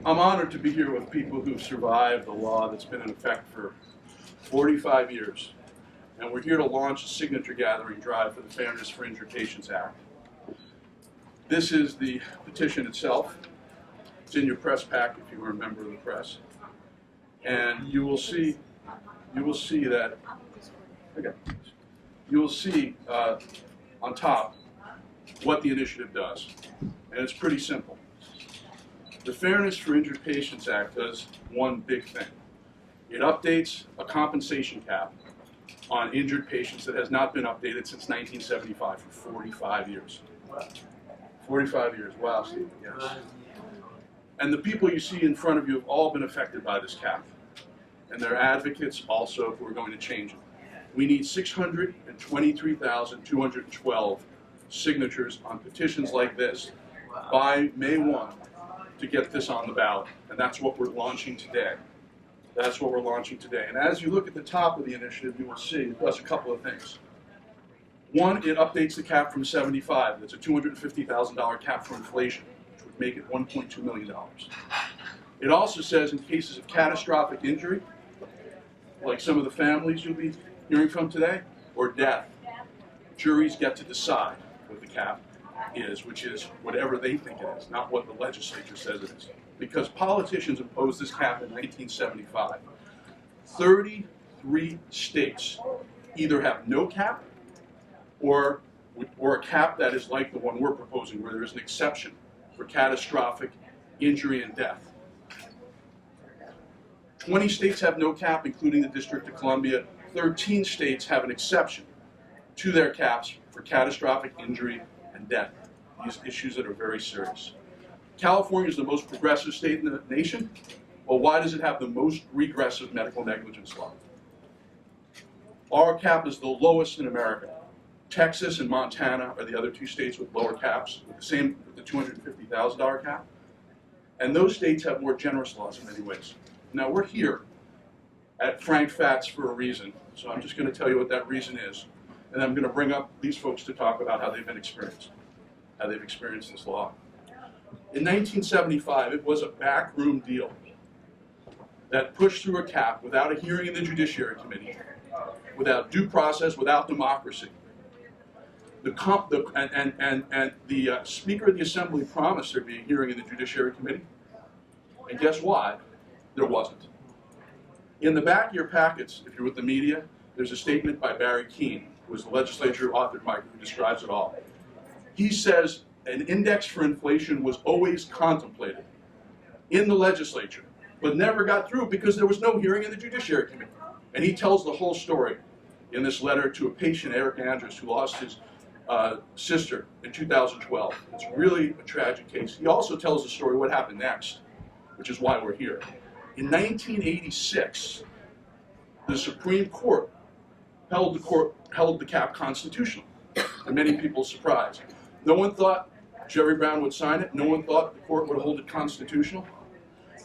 I'm honored to be here with people who've survived the law that's been in effect for 45 years. And we're here to launch a signature gathering drive for the Fairness for Injured Patients Act. This is the petition itself. It's in your press pack if you were a member of the press. And you will see that, okay, you will see on top what the initiative does. And it's pretty simple. The Fairness for Injured Patients Act does one big thing. It updates a compensation cap on injured patients that has not been updated since 1975 for 45 years. 45 years, wow, Steve, yes. And the people you see in front of you have all been affected by this cap. And they're advocates also who are going to change it. We need 623,212 signatures on petitions like this by May 1 to get this on the ballot. And that's what we're launching today. That's what we're launching today. And as you look at the top of the initiative, you will see it does a couple of things. One, it updates the cap from 75. That's a $250,000 cap for inflation, which would make it $1.2 million. It also says in cases of catastrophic injury, like some of the families you'll be hearing from today, or death, juries get to decide what the cap is, which is whatever they think it is, not what the legislature says it is. Because politicians imposed this cap in 1975. 33 states either have no cap or a cap that is like the one we're proposing, where there is an exception for catastrophic injury and death. 20 states have no cap, including the District of Columbia. 13 states have an exception to their caps for catastrophic injury and death, these issues that are very serious. California is the most progressive state in the nation. Well, why does it have the most regressive medical negligence law? Our cap is the lowest in America. Texas and Montana are the other two states with lower caps, with the $250,000 cap. And those states have more generous laws in many ways. Now, we're here at Frank Fat's for a reason, so I'm just going to tell you what that reason is. And I'm going to bring up these folks to talk about how they've experienced this law. In 1975, it was a backroom deal that pushed through a cap without a hearing in the Judiciary Committee, without due process, without democracy. The Speaker of the Assembly promised there'd be a hearing in the Judiciary Committee, and guess what? There wasn't. In the back of your packets, if you're with the media, there's a statement by Barry Keene, who was the legislator who authored Micah, who describes it all. He says an index for inflation was always contemplated in the legislature, but never got through because there was no hearing in the Judiciary Committee. And he tells the whole story in this letter to a patient, Eric Andrews, who lost his sister in 2012. It's really a tragic case. He also tells the story what happened next, which is why we're here. In 1986, the Supreme Court held the cap constitutional, to many people's surprise. No one thought Jerry Brown would sign it. No one thought the court would hold it constitutional.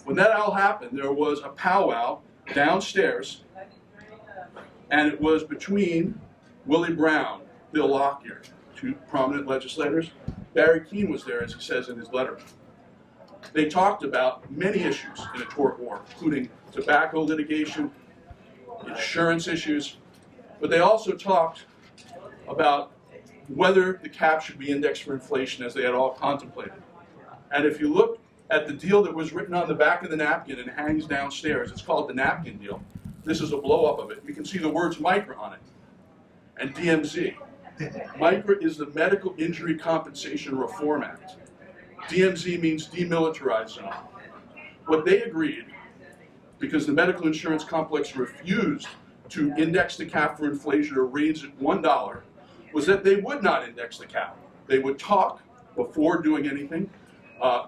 When that all happened, there was a powwow downstairs, and it was between Willie Brown, Bill Lockyer, two prominent legislators. Barry Keene was there, as he says in his letter. They talked about many issues in a tort war, including tobacco litigation, insurance issues, but they also talked about whether the cap should be indexed for inflation, as they had all contemplated. And if you look at the deal that was written on the back of the napkin and hangs downstairs, it's called the napkin deal. This is a blow-up of it. You can see the words MICRA on it, and DMZ. MICRA is the Medical Injury Compensation Reform Act. DMZ means demilitarized zone. What they agreed, because the medical insurance complex refused to index the cap for inflation or raise it $1, was that they would not index the cap. They would talk before doing anything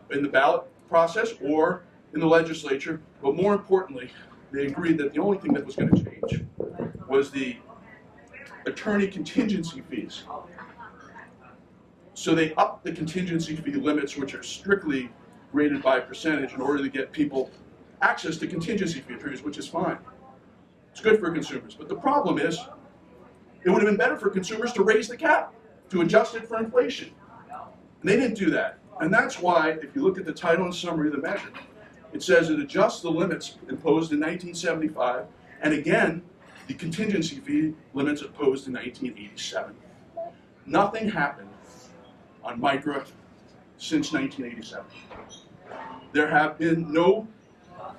in the ballot process or in the legislature, but more importantly, they agreed that the only thing that was going to change was the attorney contingency fees. So they upped the contingency fee limits, which are strictly rated by percentage, in order to get people access to contingency fee attorneys, which is fine. It's good for consumers. But the problem is, it would have been better for consumers to raise the cap, to adjust it for inflation. And they didn't do that. And that's why, if you look at the title and summary of the measure, It says it adjusts the limits imposed in 1975, and again, the contingency fee limits imposed in 1987. Nothing happened on MICRA since 1987. There have been no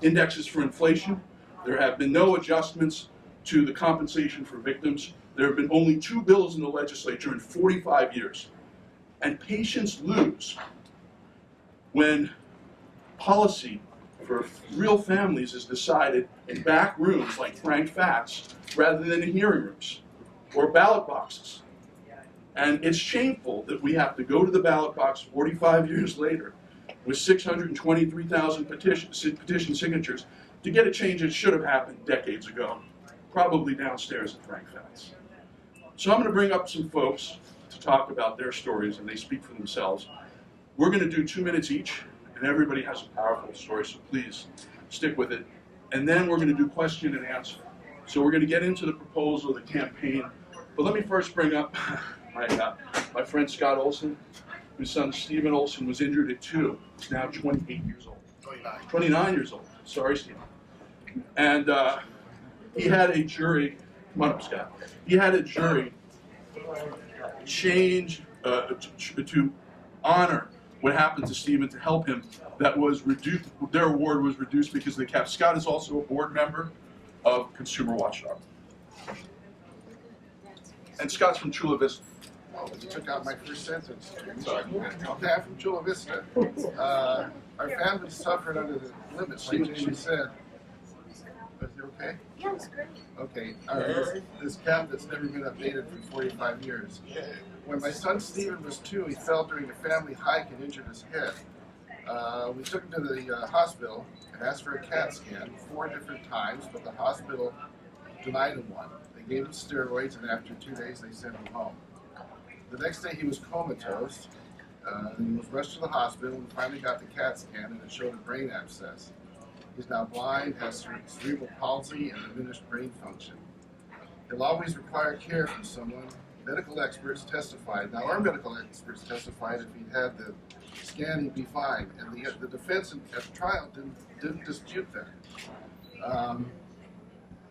indexes for inflation. There have been no adjustments to the compensation for victims. There have been only 2 bills in the legislature in 45 years. And patients lose when policy for real families is decided in back rooms like Frank Fat's rather than in hearing rooms or ballot boxes. And it's shameful that we have to go to the ballot box 45 years later with 623,000 petition signatures to get a change that should have happened decades ago, probably downstairs at Frank Fat's. So I'm going to bring up some folks to talk about their stories, and they speak for themselves. We're going to do 2 minutes each, and everybody has a powerful story, so please stick with it. And then we're going to do question and answer. So we're going to get into the proposal, the campaign. But let me first bring up my friend Scott Olsen, whose son Stephen Olsen was injured at 2. He's now 28 years old. 29 years old. Sorry, Stephen. And he had a jury, come on up, Scott. He had a jury change to honor what happened to Stephen, to help him. That was reduced, their award was reduced because of the cap. Scott is also a board member of ConsumerWatchdog. And Scott's from Chula Vista. Oh, you took out my first sentence. Sorry. Okay, I'm from Chula Vista. Our family suffered under the limits, like Jamie said. Is it okay? Yeah, it's great. Okay. This cap that's never been updated for 45 years. When my son Stephen was 2, he fell during a family hike and injured his head. We took him to the hospital and asked for a CAT scan 4 different times, but the hospital denied him one. They gave him steroids, and after 2 days, they sent him home. The next day, he was comatose. He was rushed to the hospital and finally got the CAT scan, and it showed a brain abscess. He's now blind, has cerebral palsy, and diminished brain function. He'll always require care from someone. Medical experts testified. Now, our medical experts testified if he'd had the scan, he'd be fine. And the defense at the trial didn't dispute that.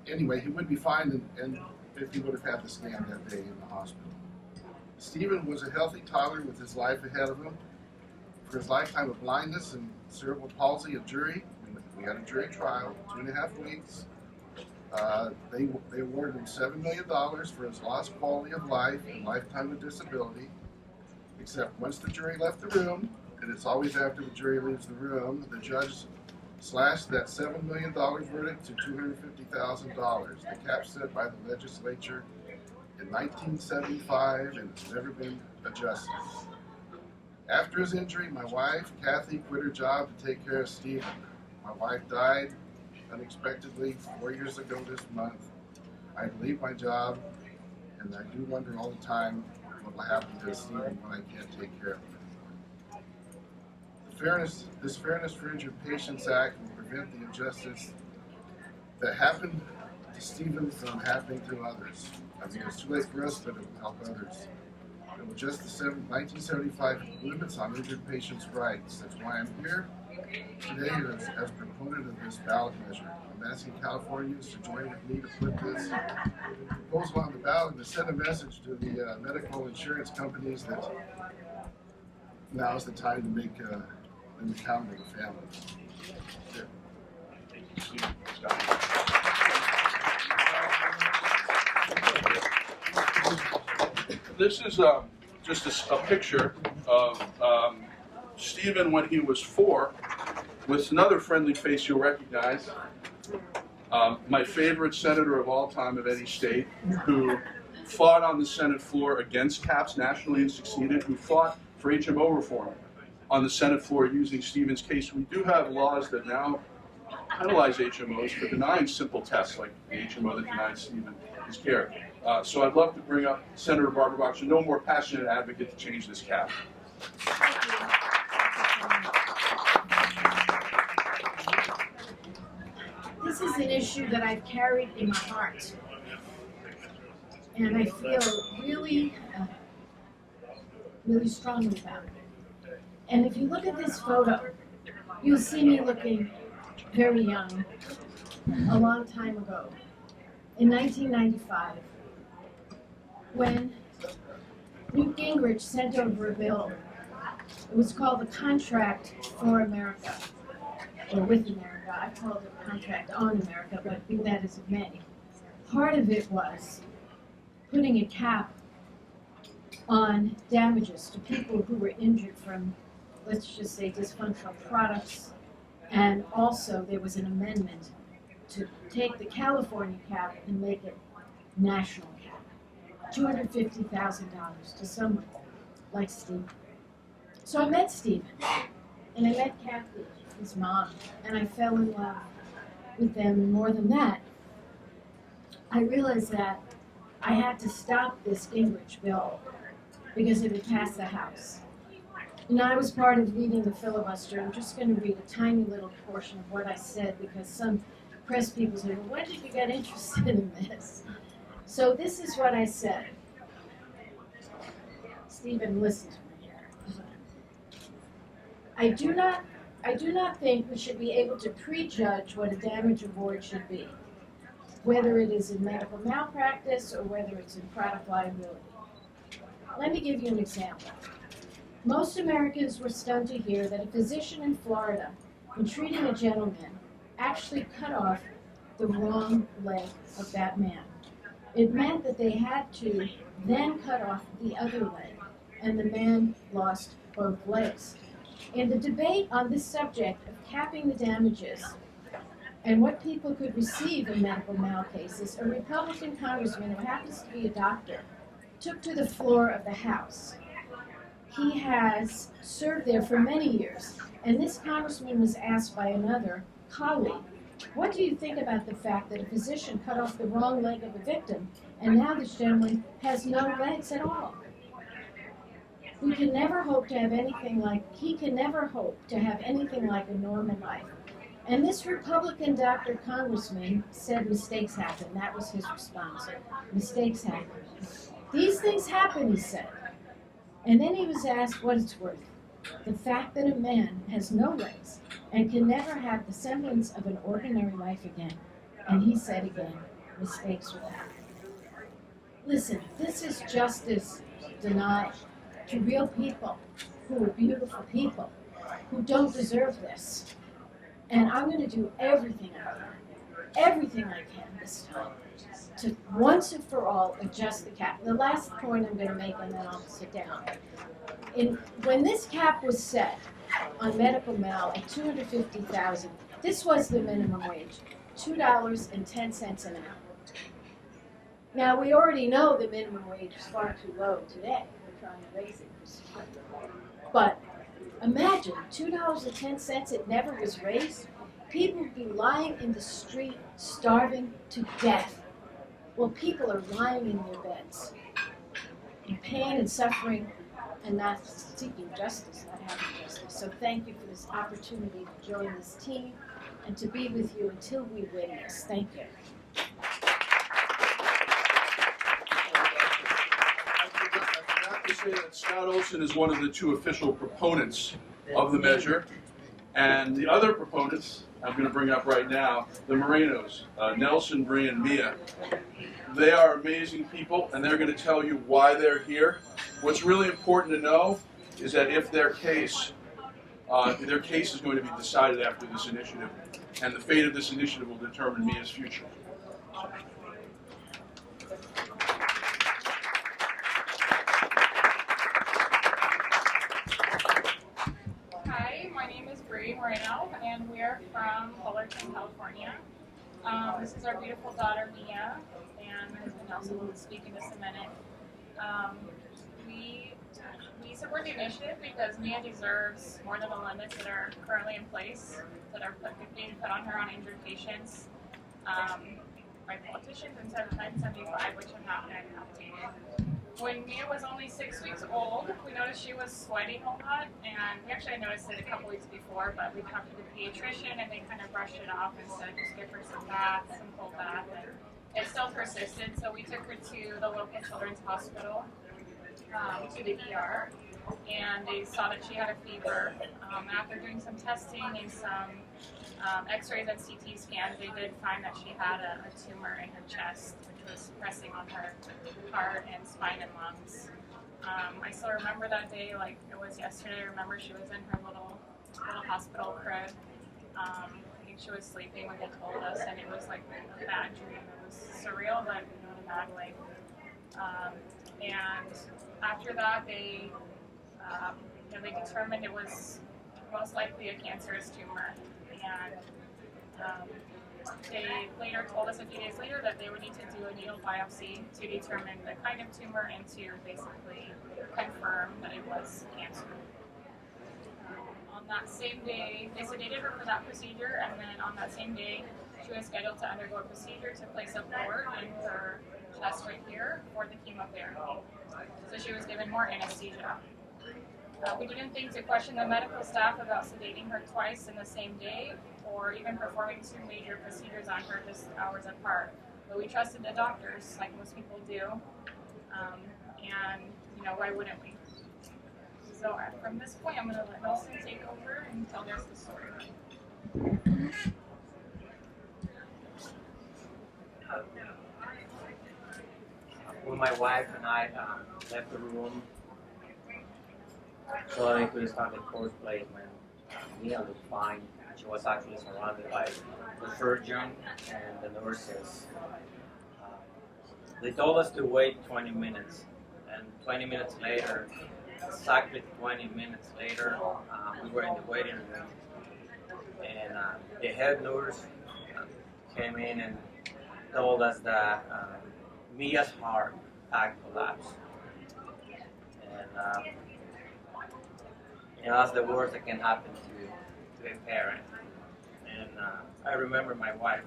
Anyway, he would be fine and if he would have had the scan that day in the hospital. Stephen was a healthy toddler with his life ahead of him. For his lifetime of blindness and cerebral palsy, a jury, we had a jury trial, 2.5 weeks. They awarded him $7 million for his lost quality of life and lifetime of disability, except once the jury left the room, and it's always after the jury leaves the room, the judge slashed that $7 million verdict to $250,000, the cap set by the legislature in 1975, and it's never been adjusted. After his injury, my wife, Kathy, quit her job to take care of Stephen. My wife died unexpectedly 4 years ago this month. I had to leave my job, and I do wonder all the time what will happen to Stephen when I can't take care of him. This Fairness for Injured Patients Act will prevent the injustice that happened to Stephen from happening to others. I mean, it's too late for us, but it will help others. It will adjust the 1975 limits on injured patients' rights. That's why I'm here today as a proponent of this ballot measure. I'm asking Californians to join with me to put this proposal on the ballot and to send a message to the medical insurance companies that now is the time to make them accountable to families. This is just a picture of Stephen when he was 4, with another friendly face you'll recognize. My favorite senator of all time of any state, who fought on the Senate floor against caps nationally and succeeded, who fought for HMO reform on the Senate floor using Stephen's case. We do have laws that now penalize HMOs for denying simple tests like the HMO that denied Stephen his care. So I'd love to bring up Senator Barbara Boxer, no more passionate advocate to change this cap. This is an issue that I've carried in my heart, and I feel really strongly about it. And if you look at this photo, you'll see me looking very young, a long time ago, in 1995, when Newt Gingrich sent over a bill. It was called the Contract for America, or with America. I called it Contract on America, but be that as it may. Part of it was putting a cap on damages to people who were injured from, let's just say, dysfunctional products. And also there was an amendment to take the California cap and make it national cap. $250,000 to someone like Steve. So I met Stephen, and I met Kathy, his mom, and I fell in love with them. And more than that, I realized that I had to stop this Gingrich bill because it had passed the House. And I was part of leading the filibuster. I'm just going to read a tiny little portion of what I said because some press people said, well, when did you get interested in this? So this is what I said. Stephen, listen to me here. I do not think we should be able to prejudge what a damage award should be, whether it is in medical malpractice or whether it's in product liability. Let me give you an example. Most Americans were stunned to hear that a physician in Florida, when treating a gentleman, actually cut off the wrong leg of that man. It meant that they had to then cut off the other leg, and the man lost both legs. In the debate on this subject of capping the damages and what people could receive in medical malcases, a Republican congressman who happens to be a doctor took to the floor of the House. He has served there for many years, and this congressman was asked by another colleague, what do you think about the fact that a physician cut off the wrong leg of a victim, and now this gentleman has no legs at all? He can never hope to have anything like a normal life. And this Republican doctor congressman said mistakes happen. That was his response. Mistakes happen. These things happen, he said. And then he was asked what it's worth. The fact that a man has no legs and can never have the semblance of an ordinary life again. And he said again, mistakes will happen. Listen, this is justice denied to real people who are beautiful people who don't deserve this. And I'm going to do everything I can this time to once and for all adjust the cap. The last point I'm going to make, and then I'll sit down. When this cap was set on medical mal at $250,000, this was the minimum wage, $2.10 an hour. Now we already know the minimum wage is far too low today. We're trying to raise it. But imagine $2.10. It never was raised. People would be lying in the street, starving to death. Well, people are lying in their beds in pain and suffering and not seeking justice, not having justice. So thank you for this opportunity to join this team and to be with you until we win this. Thank you. I forgot to say that Scott Olsen is one of the two official proponents of the measure. And the other proponents, I'm going to bring up right now, the Morenos, Nelson, Bree, and Mia. They are amazing people, and they're going to tell you why they're here. What's really important to know is that if their case is going to be decided after this initiative, and the fate of this initiative will determine Mia's future. Hi, my name is Bree, Moreno, and we are from Olsen, California. This is our beautiful daughter, Mia, and my husband Nelson will speak in just a minute. We support the initiative because Mia deserves more than the limits that are currently in place, that are being put on her on injured patients by politicians in 1975, which have not been updated. When Mia was only 6 weeks old, we noticed she was sweating a lot, and we actually noticed it a couple weeks before, but we talked to the pediatrician, and they kind of brushed it off and said, just give her some baths, some cold bath, and it still persisted, so we took her to the local children's hospital, to the ER, and they saw that she had a fever. After doing some testing and some x-rays and CT scans, they did find that she had a tumor in her chest, which was pressing on her heart and spine and lungs. I still remember that day like it was yesterday. I remember she was in her little hospital crib. I think she was sleeping when they told us, and it was like a bad dream. It was surreal, but in a bad way. And after that, they determined it was most likely a cancerous tumor, and they later told us a few days later that they would need to do a needle biopsy to determine the kind of tumor and to basically confirm that it was cancer. On that same day, they sedated her for that procedure, and then on that same day, she was scheduled to undergo a procedure to place a board in her chest right here for the chemotherapy. So she was given more anesthesia. We didn't think to question the medical staff about sedating her twice in the same day, or even performing 2 major procedures on her just hours apart. But we trusted the doctors, like most people do, and why wouldn't we? So from this point, I'm going to let Olsen take over and tell us the story. When my wife and I left the room, so they could start the course placement, Mia was fine. She was actually surrounded by the surgeon and the nurses. They told us to wait 20 minutes, and 20 minutes later, exactly 20 minutes later, we were in the waiting room, and the head nurse came in and told us that Mia's heart had collapsed, and that's the worst that can happen to a parent. And I remember my wife.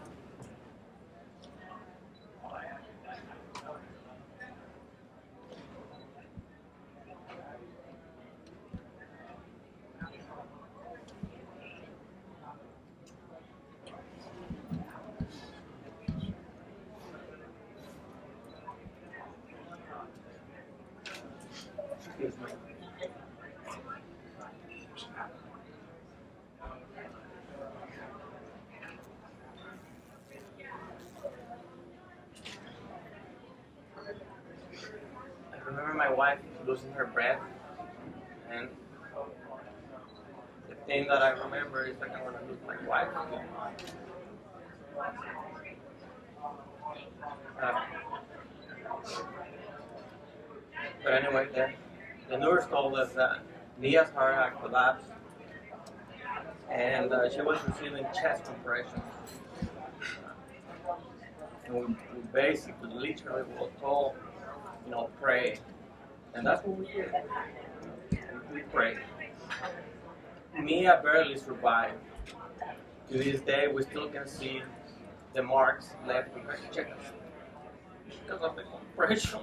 Excuse me. I remember my wife losing her breath, and the thing that I remember is like I'm gonna lose my wife again. But anyway, the nurse told us that Mia's heart had collapsed, and she was receiving chest compressions. And we basically, literally, were told, pray. And that's what we did. We prayed. Mia barely survived. To this day, we still can see the marks left in her chest because of the compression.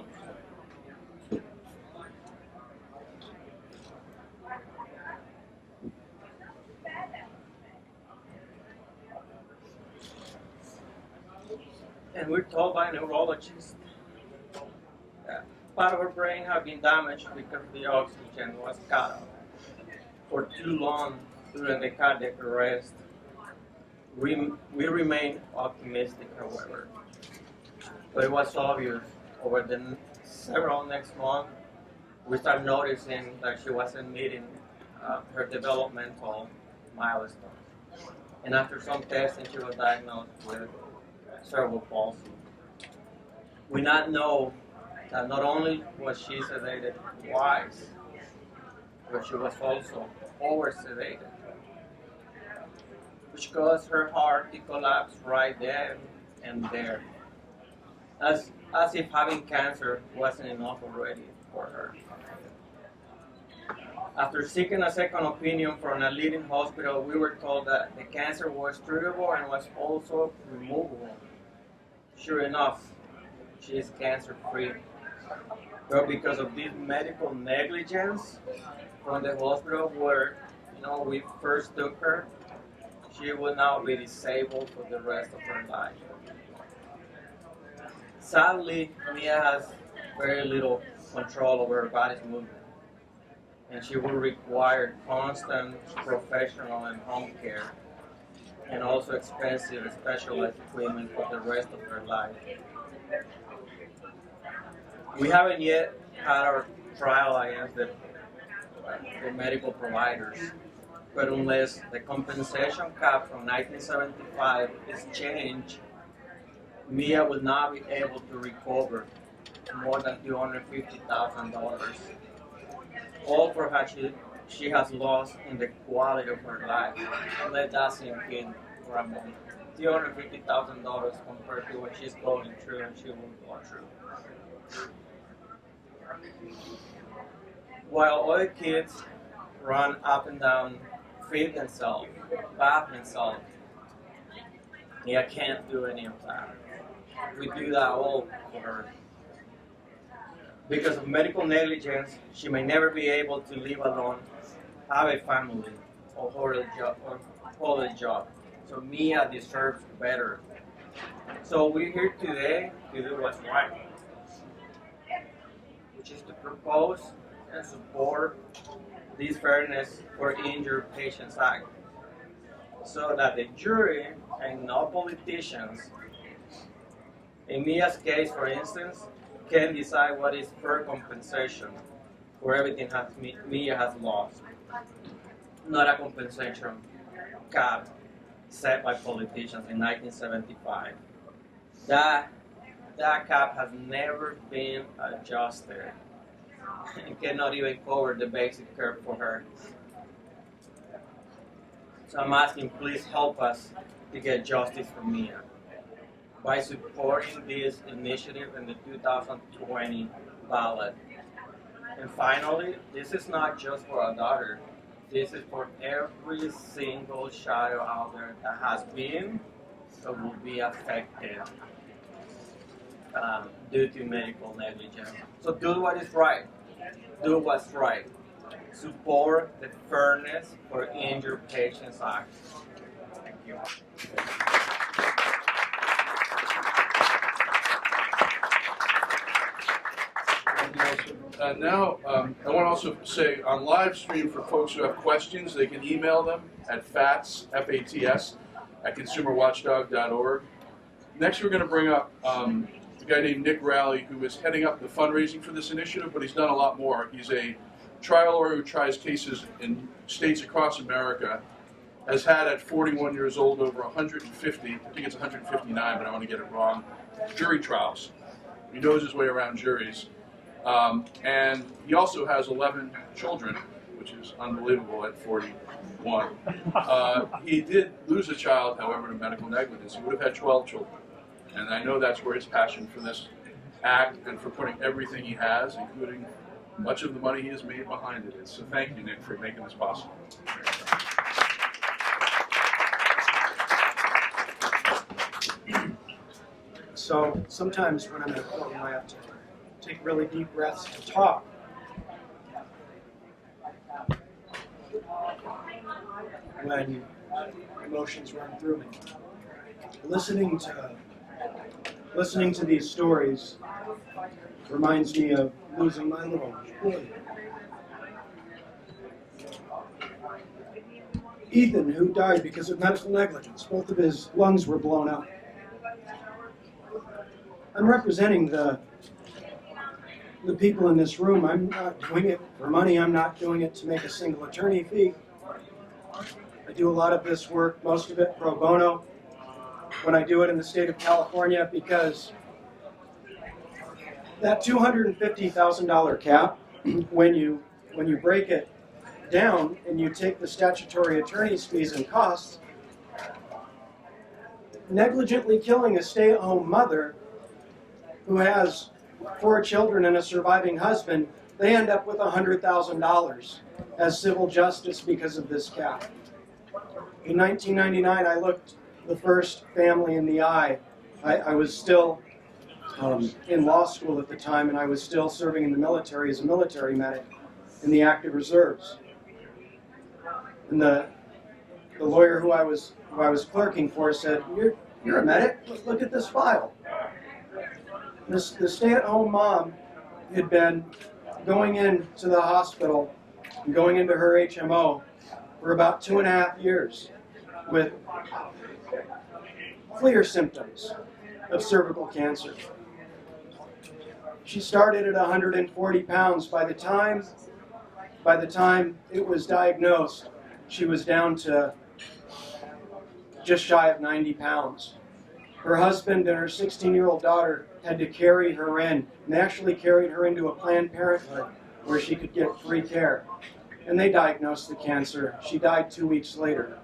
And we're told by neurologists that part of her brain had been damaged because the oxygen was cut off for too long during the cardiac arrest. We remain optimistic, however. But it was obvious over the several next months, we started noticing that she wasn't meeting her developmental milestones. And after some testing, she was diagnosed with cerebral palsy. We now know that not only was she sedated twice, but she was also over-sedated, which caused her heart to collapse right then and there, as if having cancer wasn't enough already for her. After seeking a second opinion from a leading hospital, we were told that the cancer was treatable and was also removable. Sure enough, she is cancer-free. But because of this medical negligence from the hospital where we first took her, she will now be disabled for the rest of her life. Sadly, Mia has very little control over her body's movement. and she will require constant professional and home care, and also expensive specialized equipment for the rest of her life. We haven't yet had our trial against the medical providers, but unless the compensation cap from 1975 is changed, Mia will not be able to recover more than $250,000. All for how she has lost in the quality of her life. Let that sink in for a moment. $250,000 compared to what she's going through and she will go through. While other kids run up and down, feed themselves, bath themselves, Mia can't do any of that. We do that all for her. Because of medical negligence, she may never be able to live alone, have a family, or hold a job. So Mia deserves better. So we're here today to do what's right, which is to propose and support this Fairness for Injured Patients Act, so that the jury and no politicians, in Mia's case, for instance, can decide what is fair compensation for everything Mia has lost, not a compensation cap set by politicians in 1975. That cap has never been adjusted and cannot even cover the basic care for her. So I'm asking, please help us to get justice for Mia by supporting this initiative in the 2020 ballot. And finally, this is not just for our daughter. This is for every single child out there that has been or will be affected due to medical negligence. So do what is right. Do what's right. Support the Fairness for Injured Patients Act. Thank you. Now, I want to also say on live stream for folks who have questions, they can email them at FATS, F-A-T-S, at ConsumerWatchdog.org. Next, we're going to bring up a guy named Nick Rowley, who is heading up the fundraising for this initiative, but he's done a lot more. He's a trial lawyer who tries cases in states across America, has had at 41 years old over 150, I think it's 159, but I want to get it wrong, jury trials. He knows his way around juries. And he also has 11 children, which is unbelievable at 41. He did lose a child, however, to medical negligence. He would have had 12 children. And I know that's where his passion for this act and for putting everything he has, including much of the money he has made behind it is. So thank you, Nick, for making this possible. So sometimes when I'm in a courtroom, I have to take really deep breaths to talk. When emotions run through me. Listening to these stories reminds me of losing my little boy. Ethan, who died because of medical negligence. Both of his lungs were blown out. I'm representing the people in this room. I'm not doing it for money. I'm not doing it to make a single attorney fee. I do a lot of this work, most of it pro bono, when I do it in the state of California, because that $250,000 cap, when you break it down and you take the statutory attorney's fees and costs, negligently killing a stay-at-home mother who has 4 children and a surviving husband, they end up with $100,000 as civil justice because of this cap. In 1999, I looked the first family in the eye. I was still in law school at the time, and I was still serving in the military as a military medic in the active reserves. And the lawyer who I was clerking for said, "You're a medic? Look at this file." The stay-at-home mom had been going into the hospital and going into her HMO for about 2.5 years with clear symptoms of cervical cancer. She started at 140 pounds. By the time it was diagnosed, she was down to just shy of 90 pounds. Her husband and her 16-year-old daughter had to carry her in, and they actually carried her into a Planned Parenthood where she could get free care. And they diagnosed the cancer. She died 2 weeks later.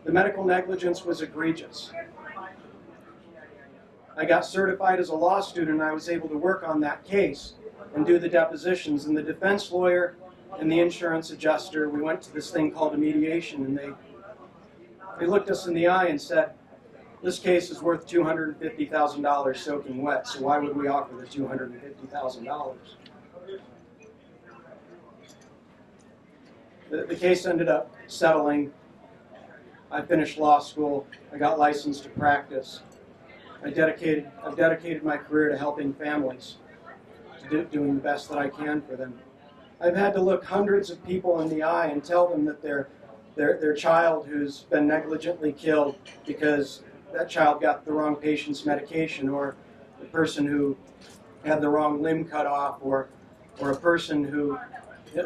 The medical negligence was egregious. I got certified as a law student, and I was able to work on that case and do the depositions. And the defense lawyer and the insurance adjuster, we went to this thing called a mediation, and they looked us in the eye and said, this case is worth $250,000 soaking wet, so why would we offer the $250,000? The case ended up settling. I finished law school. I got licensed to practice. I've dedicated my career to helping families, to doing the best that I can for them. I've had to look hundreds of people in the eye and tell them that their child who's been negligently killed because that child got the wrong patient's medication, or the person who had the wrong limb cut off, or a person who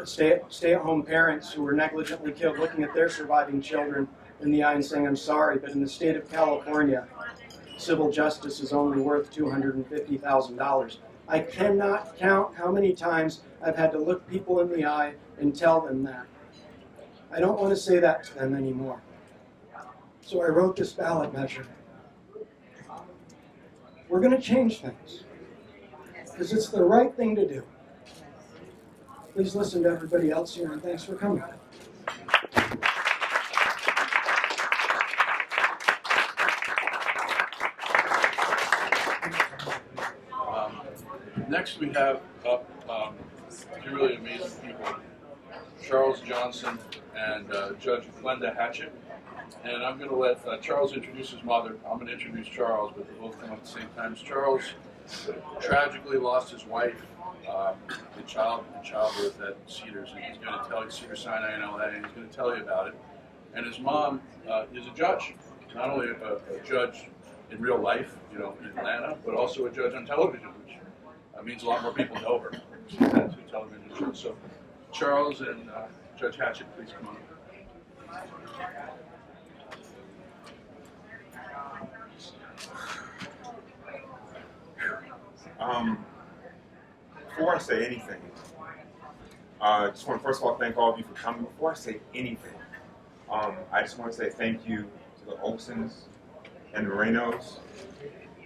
stay-at-home parents who were negligently killed, looking at their surviving children in the eye and saying, I'm sorry, but in the state of California, civil justice is only worth $250,000. I cannot count how many times I've had to look people in the eye and tell them that. I don't want to say that to them anymore. So I wrote this ballot measure. We're going to change things because it's the right thing to do. Please listen to everybody else here, and thanks for coming. Next we have up two really amazing people, Charles Johnson and Judge Glenda Hatchett. And I'm going to let Charles introduce his mother. I'm going to introduce Charles, but they both come up at the same time. Charles tragically lost his wife in childbirth at Cedars, and he's going to tell you, Cedars-Sinai in LA, and he's going to tell you about it. And his mom is a judge, not only a judge in real life, in Atlanta, but also a judge on television, which means a lot more people know her. She's had 2 television shows. So Charles and Judge Hatchett, please come on. Before I say anything, I just want to first of all thank all of you for coming. Before I say anything, I just want to say thank you to the Olsens and the Morenos,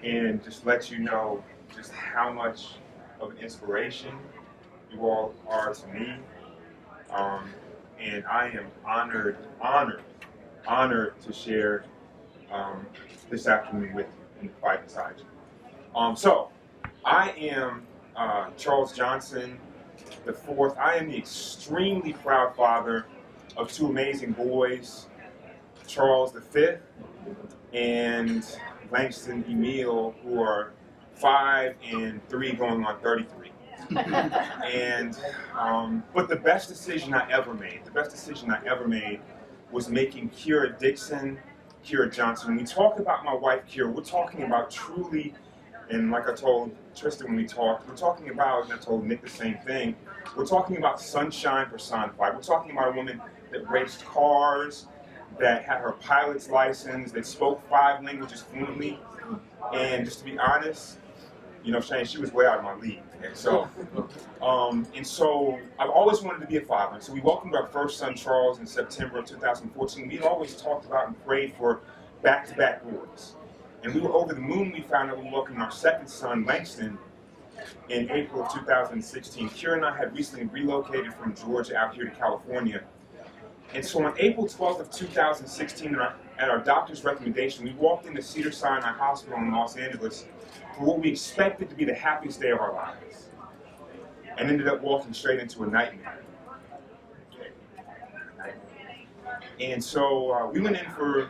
and just let you know just how much of an inspiration you all are to me. And I am honored to share this afternoon with you in the fight beside you. So, I am Charles Johnson IV. I am the extremely proud father of 2 amazing boys, Charles V and Langston Emil, who are 5 and 3 going on 33. And but the best decision I ever made was making Kira Dixon, Kira Johnson. When we talk about my wife Kira, we're talking about truly, and like I told Trista when we talked, we're talking about, and I told Nick the same thing, we're talking about sunshine personified. We're talking about a woman that raced cars, that had her pilot's license, that spoke 5 languages fluently, and just to be honest, Shane, she was way out of my league. And so I've always wanted to be a father. So we welcomed our first son, Charles, in September of 2014. We had always talked about and prayed for back-to-back boys. And we were over the moon. We found out we welcomed our second son, Langston, in April of 2016. Kira and I had recently relocated from Georgia out here to California. And so on April 12th of 2016, at our doctor's recommendation, we walked into Cedars-Sinai Hospital in Los Angeles for what we expected to be the happiest day of our lives, and ended up walking straight into a nightmare. And so we went in for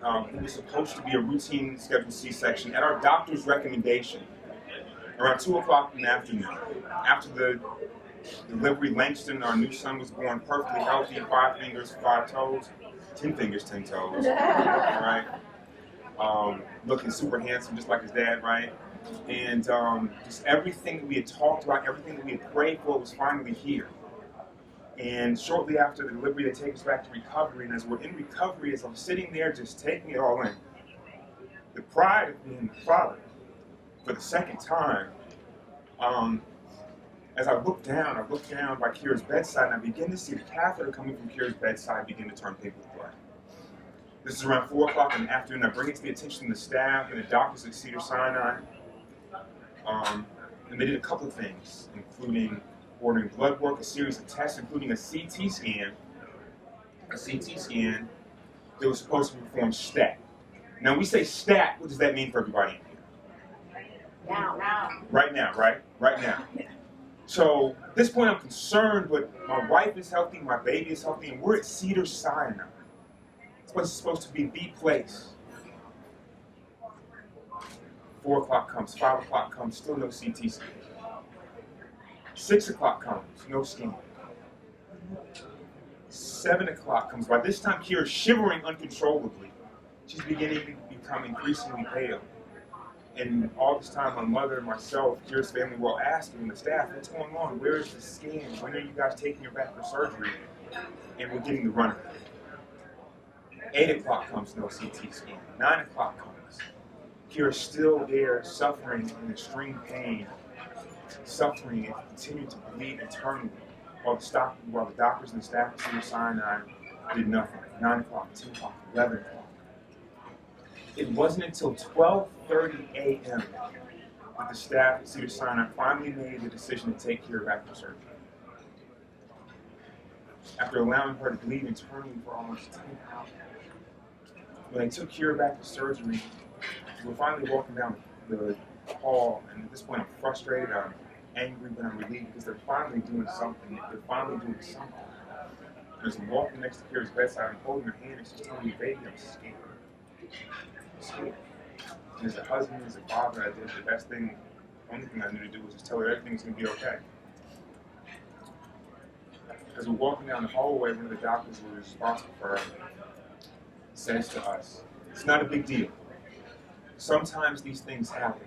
what was supposed to be a routine scheduled C-section at our doctor's recommendation around 2 o'clock in the afternoon, after the Delivery Langston, our new son, was born perfectly healthy, 5 fingers, 5 toes, 10 fingers, 10 toes, right? Looking super handsome, just like his dad, right? And just everything that we had talked about, everything that we had prayed for was finally here. And shortly after the delivery, they take us back to recovery. And as we're in recovery, as I'm sitting there just taking it all in, the pride of being the father for the second time, as I look down by Kira's bedside, and I begin to see the catheter coming from Kira's bedside begin to turn pink with blood. This is around 4 o'clock in the afternoon. I bring it to the attention of the staff and the doctors at Cedars-Sinai. And they did a couple of things, including ordering blood work, a series of tests, including a CT scan. A CT scan that was supposed to perform STAT. Now, when we say STAT, what does that mean for everybody in here? Now. Right now, right? Right now. So at this point, I'm concerned, but my wife is healthy, my baby is healthy, and we're at Cedars-Sinai. This place is supposed to be the place. 4 o'clock comes, 5 o'clock comes, still no CT scan. 6 o'clock comes, no scan. 7 o'clock comes. By this time, Kira's shivering uncontrollably. She's beginning to become increasingly pale. And all this time, my mother and myself, Kira's family, were all asking the staff, what's going on? Where is the scan? When are you guys taking her back for surgery? And we're getting the run. 8 o'clock comes, no CT scan. 9 o'clock comes. Kira's still there, suffering in extreme pain, suffering and continuing to bleed internally, while the doctors and the staff at Cedars-Sinai did nothing. 9 o'clock, 10 o'clock, 11 o'clock. It wasn't until 12:30 a.m. that the staff at Cedars-Sinai finally made the decision to take Kira back for surgery. After allowing her to bleed internally for almost 10 hours. When they took Kira back to surgery, we're finally walking down the hall, and at this point I'm frustrated, I'm angry, but I'm relieved because they're finally doing something. They're finally doing something. As I'm walking next to Kira's bedside, I'm holding her hand, and she's telling me, baby, I'm scared. I'm scared. And as a husband, as a father, I did the best thing, the only thing I knew to do was just tell her everything's going to be okay. As we're walking down the hallway, one of the doctors who was responsible for her says to us, it's not a big deal. Sometimes these things happen.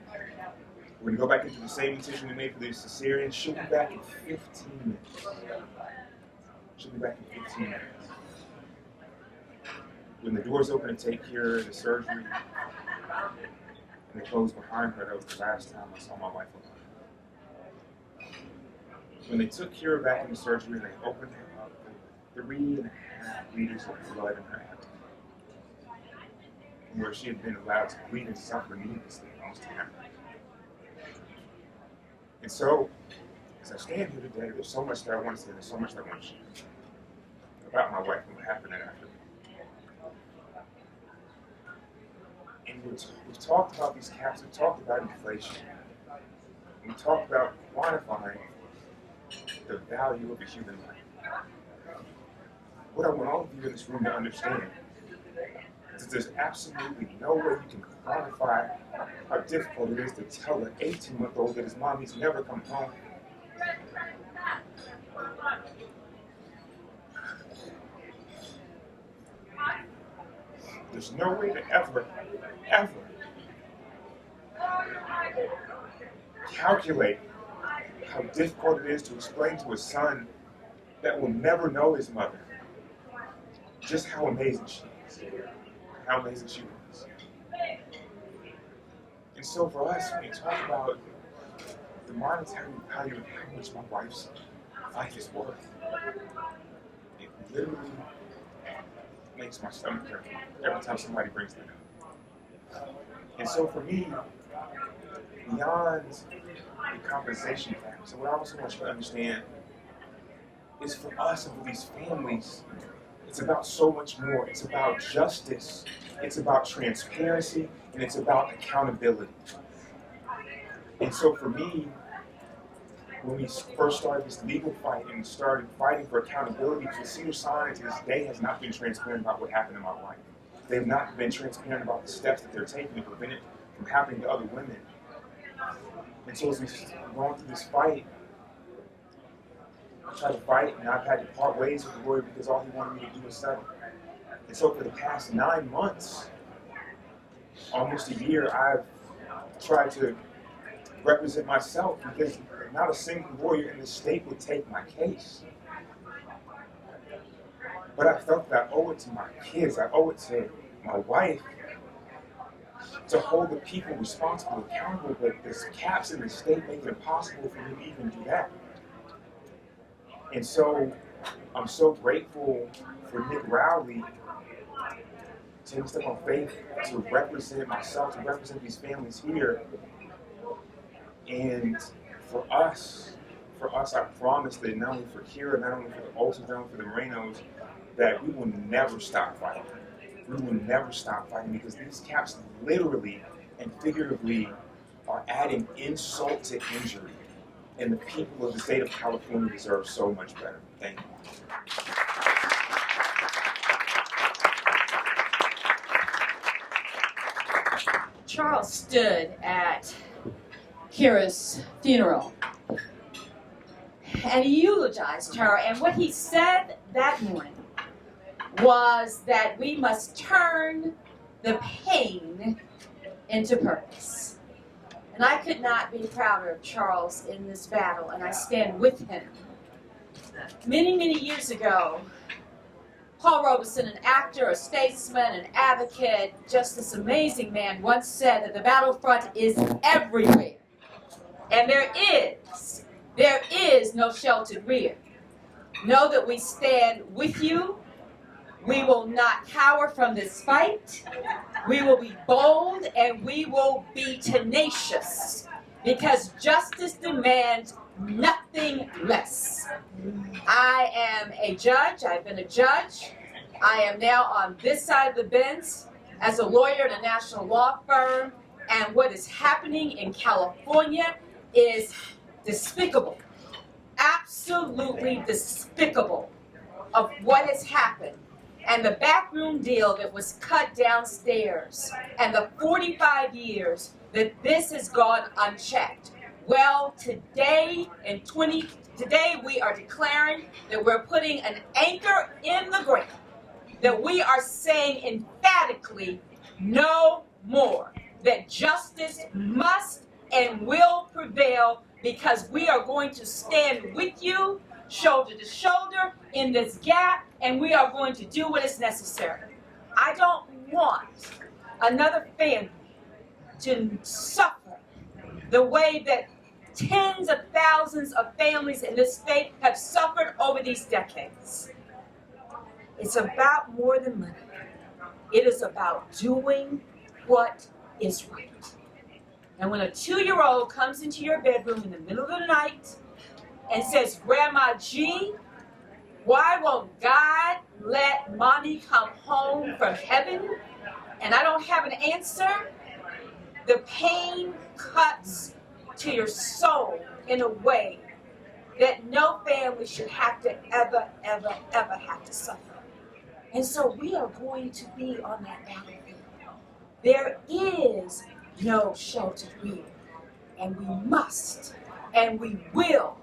We're going to go back into the same incision we made for the cesarean. She'll be back in 15 minutes. She'll be back in 15 minutes. When the doors open to take care of the surgery, and they closed behind her, that was the last time I saw my wife alive. When they took Kira back into surgery and they opened her up, 3.5 liters of blood in her abdomen, where she had been allowed to bleed and suffer needlessly almost 10 hours. And so, as I stand here today, there's so much that I want to say, there's so much that I want to share about my wife and what happened after. And we've talked about these caps, we've talked about inflation. We talked about quantifying the value of a human life. What I want all of you in this room to understand is that there's absolutely no way you can quantify how difficult it is to tell an 18-month-old that his mommy's never come home. There's no way to ever calculate how difficult it is to explain to a son that will never know his mother just how amazing she is, how amazing she was. And so for us, when we talk about the monetary value of how much my wife's life is worth, it literally makes my stomach hurt every time somebody brings that up. And so for me, beyond the compensation factor, so what I also want you to understand is for us and for these families, it's about so much more. It's about justice, it's about transparency, and it's about accountability. And so for me, when we first started this legal fight and started fighting for accountability, for Cedars-Sinai to this day has not been transparent about what happened to my wife. They have not been transparent about the steps that they're taking to prevent it from happening to other women. And so as we've gone through this fight, tried to fight, and I've had to part ways with the lawyer because all he wanted me to do was settle. And so for the past 9 months, almost a year, I've tried to represent myself because not a single lawyer in the state would take my case. But I felt that I owe it to my kids, I owe it to my wife to hold the people responsible, accountable, but there's caps in the state make it impossible for me to even do that. And so I'm so grateful for Nick Rowley to take a step on faith to represent myself, to represent these families here. And for us, I promise that not only for Kira, not only for the Olsen, not only for the Morenos, that we will never stop fighting. We will never stop fighting because these caps literally and figuratively are adding insult to injury. And the people of the state of California deserve so much better. Thank you. Charles stood at Kira's funeral and he eulogized her, and what he said that morning was that we must turn the pain into purpose. And I could not be prouder of Charles in this battle, and I stand with him. Many, many years ago, Paul Robeson, an actor, a statesman, an advocate, just this amazing man, once said that the battlefront is everywhere. And there is no sheltered rear. Know that we stand with you. We will not cower from this fight. We will be bold and we will be tenacious because justice demands nothing less. I am a judge. I've been a judge. I am now on this side of the bench as a lawyer in a national law firm, and what is happening in California is despicable. Absolutely despicable of what has happened. And the backroom deal that was cut downstairs, and the 45 years that this has gone unchecked. Well, today we are declaring that we're putting an anchor in the ground, that we are saying emphatically no more, that justice must and will prevail because we are going to stand with you, shoulder to shoulder, in this gap, and we are going to do what is necessary. I don't want another family to suffer the way that tens of thousands of families in this state have suffered over these decades. It's about more than money. It is about doing what is right. And when a 2-year-old comes into your bedroom in the middle of the night and says, Grandma G, why won't God let mommy come home from heaven? And I don't have an answer. The pain cuts to your soul in a way that no family should have to ever, ever, ever have to suffer. And so we are going to be on that battlefield. There is no sheltered rear. And we must and we will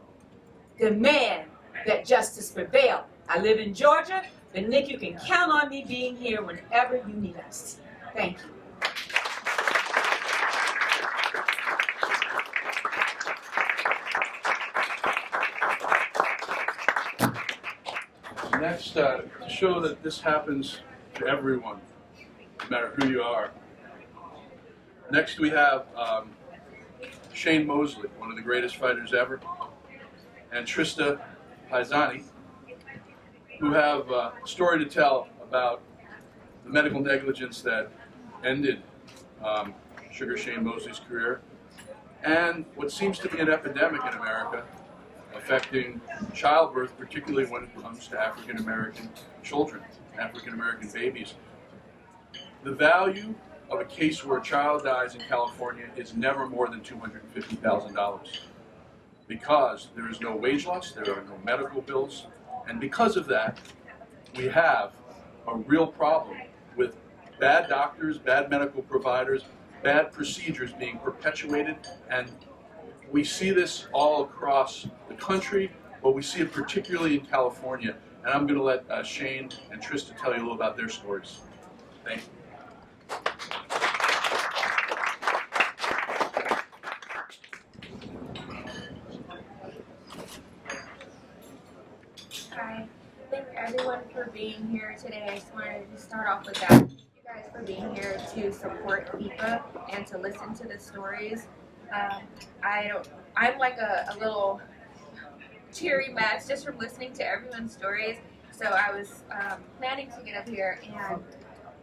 demand that justice prevail. I live in Georgia, but Nick, you can count on me being here whenever you need us. Thank you. Next, to show that this happens to everyone, no matter who you are. Next we have Shane Mosley, one of the greatest fighters ever, and Trista, Pisani, who have a story to tell about the medical negligence that ended Sugar Shane Mosley's career, and what seems to be an epidemic in America affecting childbirth, particularly when it comes to African American children, African American babies. The value of a case where a child dies in California is never more than $250,000. Because there is no wage loss, there are no medical bills, and because of that, we have a real problem with bad doctors, bad medical providers, bad procedures being perpetuated, and we see this all across the country, but we see it particularly in California. And I'm going to let Shane and Trista tell you a little about their stories. Thank you. Hi. Thank everyone for being here today. I just wanted to start off with that. Thank you guys for being here to support FIPA and to listen to the stories. I'm like a little teary mess just from listening to everyone's stories. So I was planning to get up here and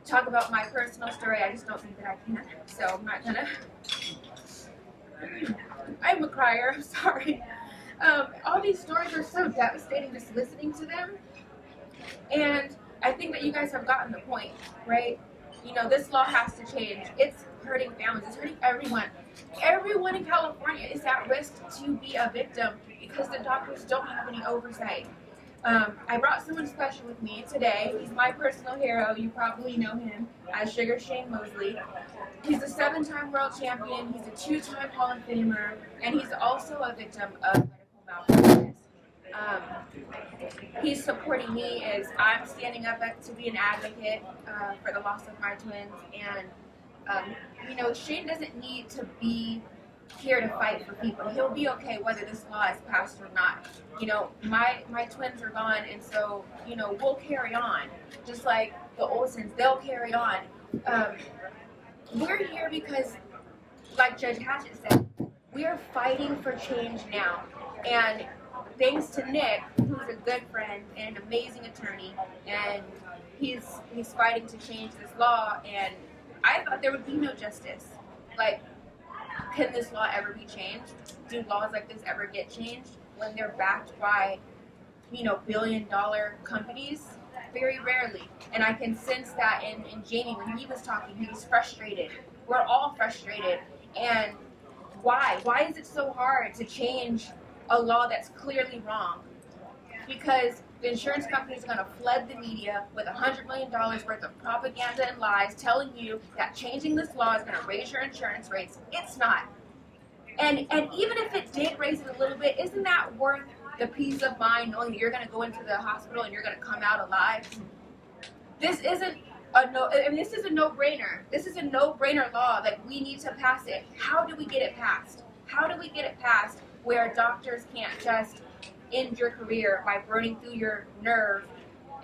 talk about my personal story. I just don't think that I can. So I'm not gonna. I'm a crier. I'm sorry. All these stories are so devastating just listening to them. And I think that you guys have gotten the point, right? You know, this law has to change. It's hurting families. It's hurting everyone. Everyone in California is at risk to be a victim because the doctors don't have any oversight. I brought someone special with me today. He's my personal hero. You probably know him as Sugar Shane Mosley. He's a 7-time world champion. He's a 2-time Hall of Famer. And he's also a victim of medical malpractice. He's supporting me as I'm standing up to be an advocate for the loss of my twins. And, you know, Shane doesn't need to be here to fight for people. He'll be okay whether this law is passed or not. You know, my twins are gone, and so, you know, we'll carry on. Just like the Olsens, they'll carry on. We're here because, like Judge Hatchett said, we are fighting for change now. And thanks to Nick, who's a good friend and an amazing attorney, and he's fighting to change this law, and I thought there would be no justice. Like, can this law ever be changed? Do laws like this ever get changed when they're backed by, you know, billion-dollar companies? Very rarely. And I can sense that in Jamie when he was talking. He was frustrated. We're all frustrated. And why? Why is it so hard to change a law that's clearly wrong? Because the insurance companies are going to flood the media with $100 million worth of propaganda and lies telling you that changing this law is going to raise your insurance rates. It's not. And even if it did raise it a little bit, isn't that worth the peace of mind knowing that you're going to go into the hospital and you're going to come out alive? This isn't this is a no-brainer. This is a no-brainer law that we need to pass it. How do we get it passed? How do we get it passed where doctors can't just end your career by burning through your nerve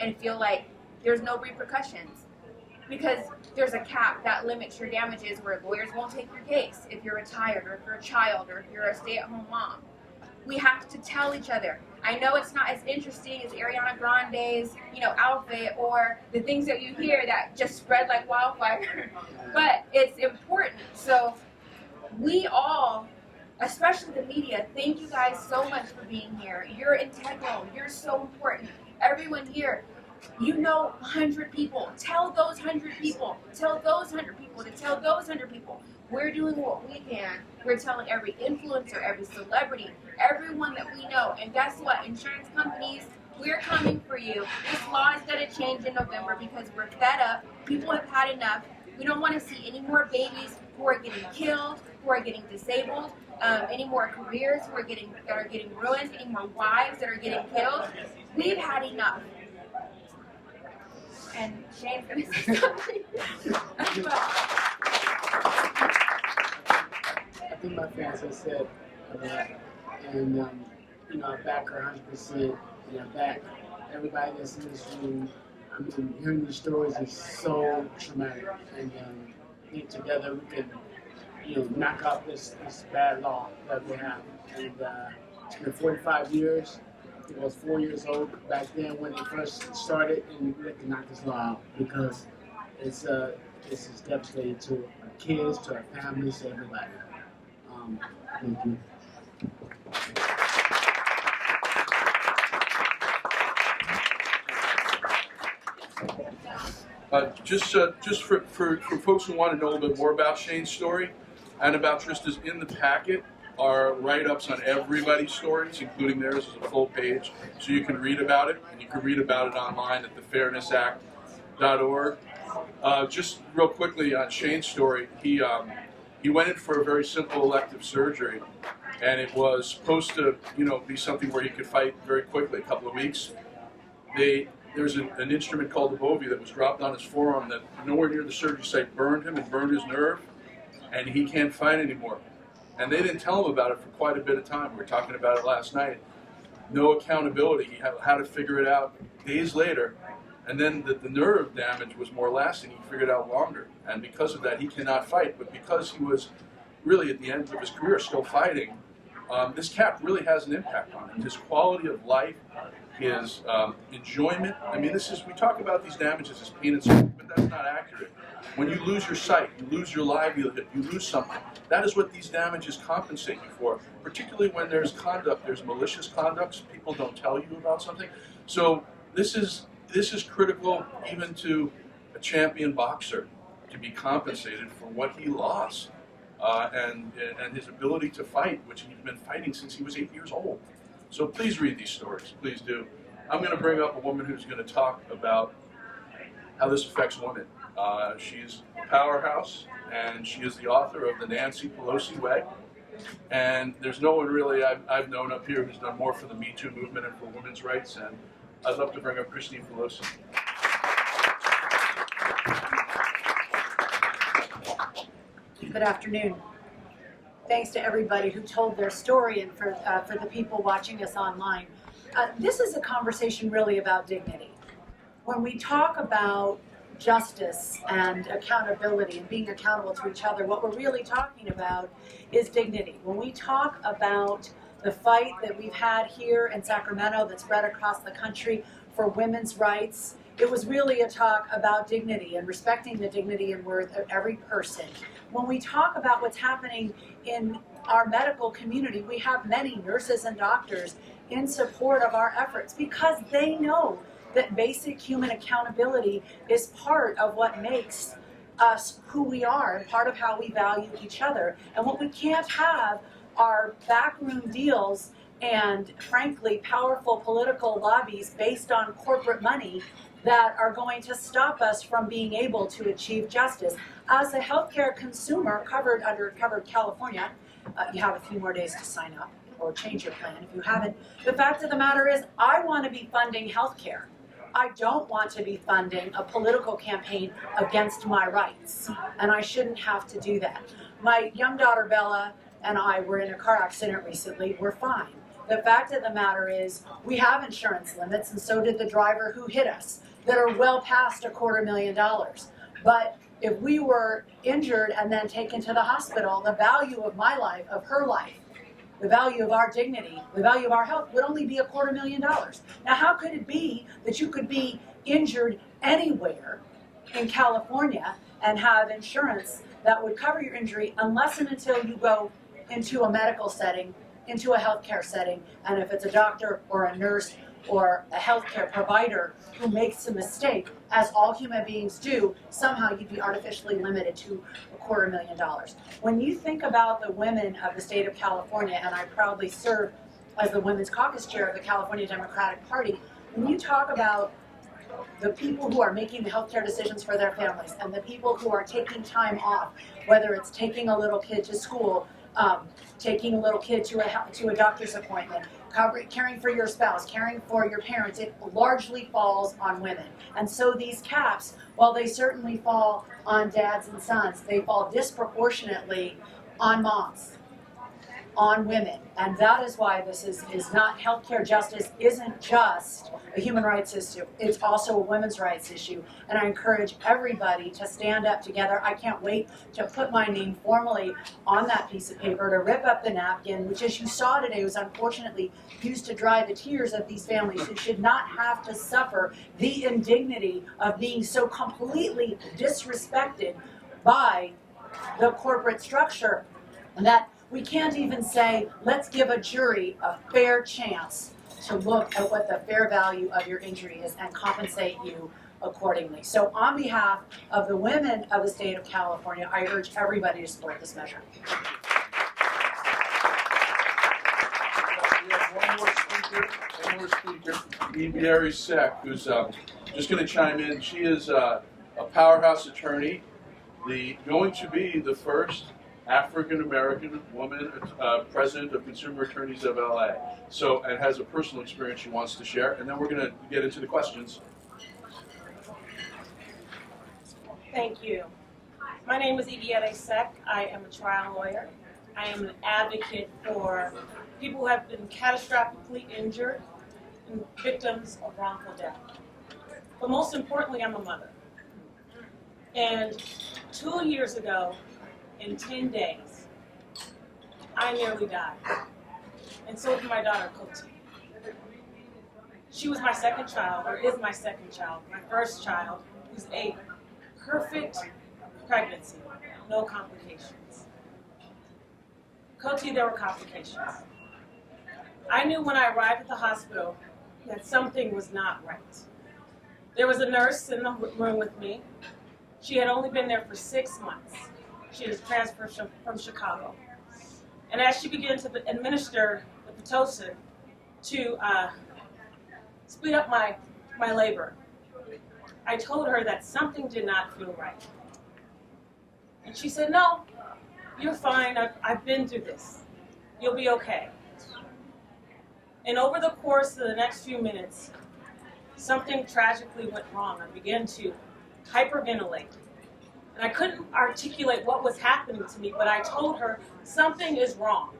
and feel like there's no repercussions? Because there's a cap that limits your damages where lawyers won't take your case if you're retired or if you're a child or if you're a stay-at-home mom. We have to tell each other. I know it's not as interesting as Ariana Grande's, you know, outfit or the things that you hear that just spread like wildfire, but it's important. So we all, especially the media, thank you guys so much for being here. You're integral. You're so important. Everyone here, you know 100 people. Tell those 100 people. Tell those 100 people to tell those 100 people. We're doing what we can. We're telling every influencer, every celebrity, everyone that we know. And guess what? Insurance companies, we're coming for you. This law is going to change in November because we're fed up. People have had enough. We don't want to see any more babies who are getting killed, who are getting disabled, any more careers that are getting ruined, any more wives that are getting killed. We've had enough. And Shane's going to say something. I think my fans have said a lot, and you know, I back her 100%, and I back everybody that's in this room. I mean, hearing these stories is so traumatic, and I think together we can, you know, knock out this bad law that we have. And it's been 45 years. I think I was 4 years old back then when it first started, and we had to knock this law out because this is devastating to our kids, to our families, to everybody. Thank you. Just for folks who want to know a little bit more about Shane's story and about Trista's, in the packet are write-ups on everybody's stories, including theirs. Is a full page, so you can read about it, and you can read about it online at thefairnessact.org. Just real quickly on Shane's story, he went in for a very simple elective surgery, and it was supposed to, be something where he could fight very quickly, a couple of weeks. There's an instrument called the bovie that was dropped on his forearm that nowhere near the surgery site burned him and burned his nerve, and he can't fight anymore. And they didn't tell him about it for quite a bit of time. We were talking about it last night. No accountability. He had to figure it out days later. And then the nerve damage was more lasting. He figured it out longer. And because of that, he cannot fight. But because he was really at the end of his career still fighting, this cap really has an impact on him. His quality of life, his enjoyment. I mean, we talk about these damages as pain and suffering, but that's not accurate. When you lose your sight, you lose your livelihood, you lose something. That is what these damages compensate you for, particularly when there's conduct, there's malicious conduct, people don't tell you about something. So this is critical even to a champion boxer to be compensated for what he lost and his ability to fight, which he's been fighting since he was 8 years old. So please read these stories, please do. I'm going to bring up a woman who's going to talk about how this affects women. She's a powerhouse, and she is the author of The Nancy Pelosi Way. And there's no one really I've known up here who's done more for the Me Too movement and for women's rights. And I'd love to bring up Christine Pelosi. Good afternoon. Thanks to everybody who told their story and for the people watching us online. This is a conversation really about dignity. When we talk about justice and accountability and being accountable to each other, what we're really talking about is dignity. When we talk about the fight that we've had here in Sacramento that's spread across the country for women's rights, it was really a talk about dignity and respecting the dignity and worth of every person. When we talk about what's happening in our medical community, we have many nurses and doctors in support of our efforts because they know that basic human accountability is part of what makes us who we are and part of how we value each other. And what we can't have are backroom deals and, frankly, powerful political lobbies based on corporate money that are going to stop us from being able to achieve justice. As a healthcare consumer covered under Covered California, you have a few more days to sign up or change your plan if you haven't. The fact of the matter is, I want to be funding healthcare. I don't want to be funding a political campaign against my rights, and I shouldn't have to do that. My young daughter Bella and I were in a car accident recently. We're fine. The fact of the matter is, we have insurance limits, and so did the driver who hit us, that are well past $250,000. But if we were injured and then taken to the hospital, the value of my life, of her life, the value of our dignity, the value of our health would only be $250,000. Now, how could it be that you could be injured anywhere in California and have insurance that would cover your injury unless and until you go into a medical setting, into a healthcare setting, and if it's a doctor or a nurse or a healthcare provider who makes a mistake, as all human beings do, somehow you'd be artificially limited to $250,000. When you think about the women of the state of California, and I proudly serve as the Women's Caucus Chair of the California Democratic Party, when you talk about the people who are making the healthcare decisions for their families and the people who are taking time off, whether it's taking a little kid to school, taking a little kid to a doctor's appointment, caring for your spouse, caring for your parents, it largely falls on women. And so these caps, while they certainly fall on dads and sons, they fall disproportionately on moms, on women. And that is why this is not, healthcare justice isn't just a human rights issue, it's also a women's rights issue. And I encourage everybody to stand up together. I can't wait to put my name formally on that piece of paper, to rip up the napkin, which, as you saw today, was unfortunately used to dry the tears of these families who should not have to suffer the indignity of being so completely disrespected by the corporate structure. And that we can't even say, let's give a jury a fair chance to look at what the fair value of your injury is and compensate you accordingly. So on behalf of the women of the state of California, I urge everybody to support this measure. We have one more speaker, Ibiere Seck, who's just going to chime in. She is a powerhouse attorney, going to be the first African-American woman, president of Consumer Attorneys of LA. So, and has a personal experience she wants to share, and then we're gonna get into the questions. Thank you. My name is Ibiere Seck. I am a trial lawyer. I am an advocate for people who have been catastrophically injured and victims of wrongful death. But most importantly, I'm a mother. And 2 years ago, in 10 days, I nearly died. And so did my daughter, Koti. She was my second child, or is my second child. My first child was a perfect pregnancy, no complications. Koti, there were complications. I knew when I arrived at the hospital that something was not right. There was a nurse in the room with me. She had only been there for 6 months. She was transferred from Chicago. And as she began to administer the Pitocin to speed up my labor, I told her that something did not feel right. And she said, "No, you're fine. I've been through this. You'll be okay." And over the course of the next few minutes, something tragically went wrong. I began to hyperventilate. And I couldn't articulate what was happening to me, but I told her something is wrong.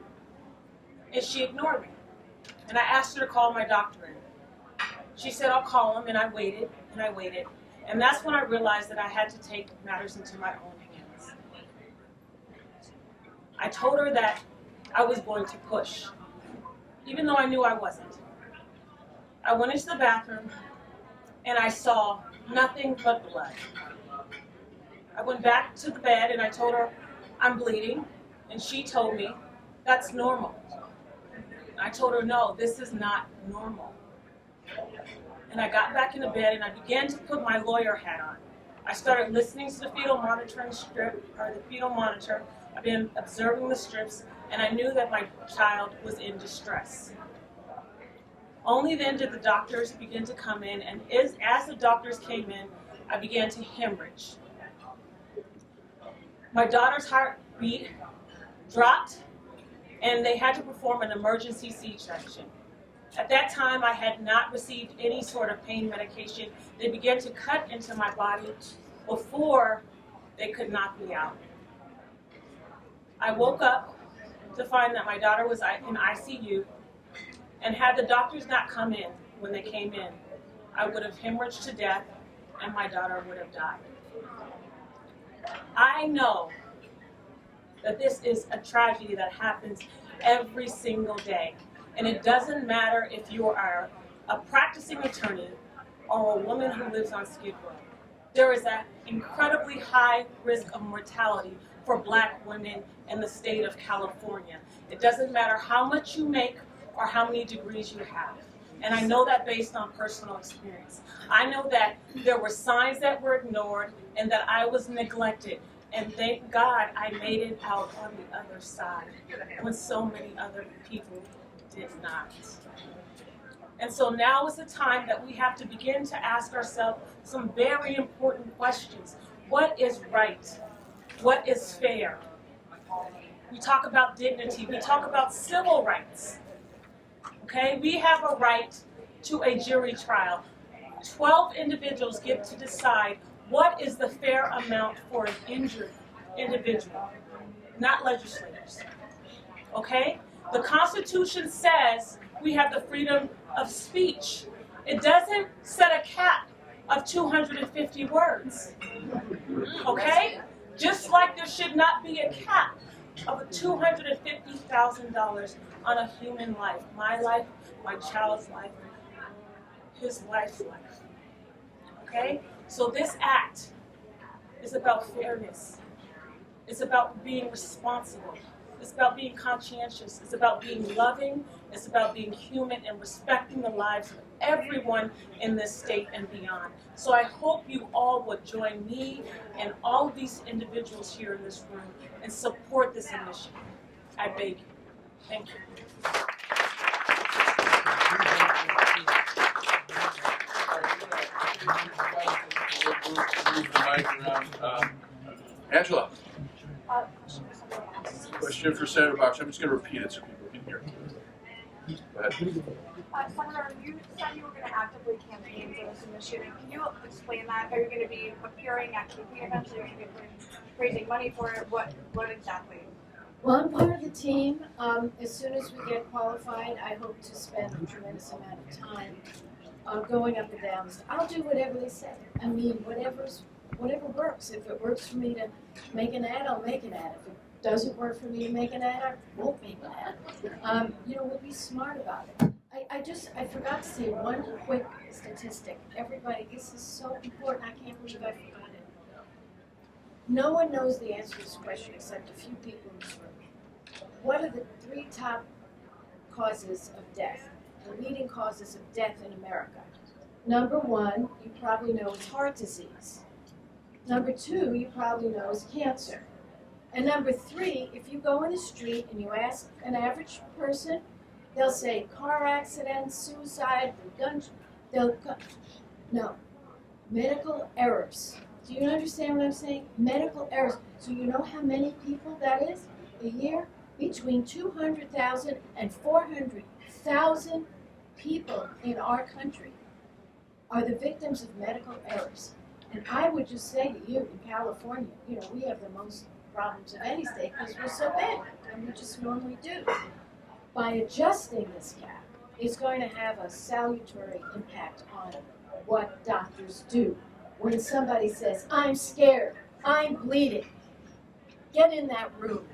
And she ignored me. And I asked her to call my doctor in. She said, "I'll call him," and I waited, and I waited. And that's when I realized that I had to take matters into my own hands. I told her that I was going to push, even though I knew I wasn't. I went into the bathroom, and I saw nothing but blood. I went back to the bed, and I told her, "I'm bleeding," and she told me, "That's normal." I told her, "No, this is not normal." And I got back into bed, and I began to put my lawyer hat on. I started listening to the fetal monitoring strip, or the fetal monitor. I've been observing the strips, and I knew that my child was in distress. Only then did the doctors begin to come in, and as the doctors came in, I began to hemorrhage. My daughter's heartbeat dropped, and they had to perform an emergency C-section. At that time, I had not received any sort of pain medication. They began to cut into my body before they could knock me out. I woke up to find that my daughter was in ICU, and had the doctors not come in when they came in, I would have hemorrhaged to death, and my daughter would have died. I know that this is a tragedy that happens every single day. And it doesn't matter if you are a practicing attorney or a woman who lives on Skid Row. There is an incredibly high risk of mortality for Black women in the state of California. It doesn't matter how much you make or how many degrees you have. And I know that based on personal experience. I know that there were signs that were ignored and that I was neglected. And thank God I made it out on the other side when so many other people did not. And so now is the time that we have to begin to ask ourselves some very important questions. What is right? What is fair? We talk about dignity. We talk about civil rights. Okay? We have a right to a jury trial. 12 individuals get to decide what is the fair amount for an injured individual, not legislators. Okay? The Constitution says we have the freedom of speech. It doesn't set a cap of 250 words. Okay? Just like there should not be a cap of $250,000 on a human life. My life, my child's life, his wife's life. Okay? So this act is about fairness. It's about being responsible. It's about being conscientious. It's about being loving. It's about being human and respecting the lives of everyone in this state and beyond. So I hope you all would join me and all of these individuals here in this room and support this initiative. I beg you. Thank you. Angela. Question for Senator Box. I'm just going to repeat it so people can hear. Go ahead. Senator, you said you were going to actively campaign for this initiative. Can you explain that? Are you going to be appearing at campaign events? Are you going to be raising money for it? What exactly? Well, I'm part of the team. As soon as we get qualified, I hope to spend a tremendous amount of time going up and down. I'll do whatever they say. I mean, whatever works. If it works for me to make an ad, I'll make an ad. If it doesn't work for me to make an ad, I won't make an ad. We'll be smart about it. I forgot to say one quick statistic. Everybody, this is so important. I can't believe I forgot it. No one knows the answer to this question except a few people in this room. What are the 3 top causes of death, the leading causes of death in America? Number 1, you probably know, is heart disease. Number 2, you probably know, is cancer. And number 3, if you go in the street and you ask an average person, they'll say car accidents, suicide, no, medical errors. Do you understand what I'm saying? Medical errors. So you know how many people that is a year? Between 200,000 and 400,000 people in our country are the victims of medical errors. And I would just say to you, in California, we have the most problems of any state because we're so big, and we just normally do. By adjusting this cap, it's going to have a salutary impact on what doctors do. When somebody says, I'm scared, I'm bleeding, get in that room,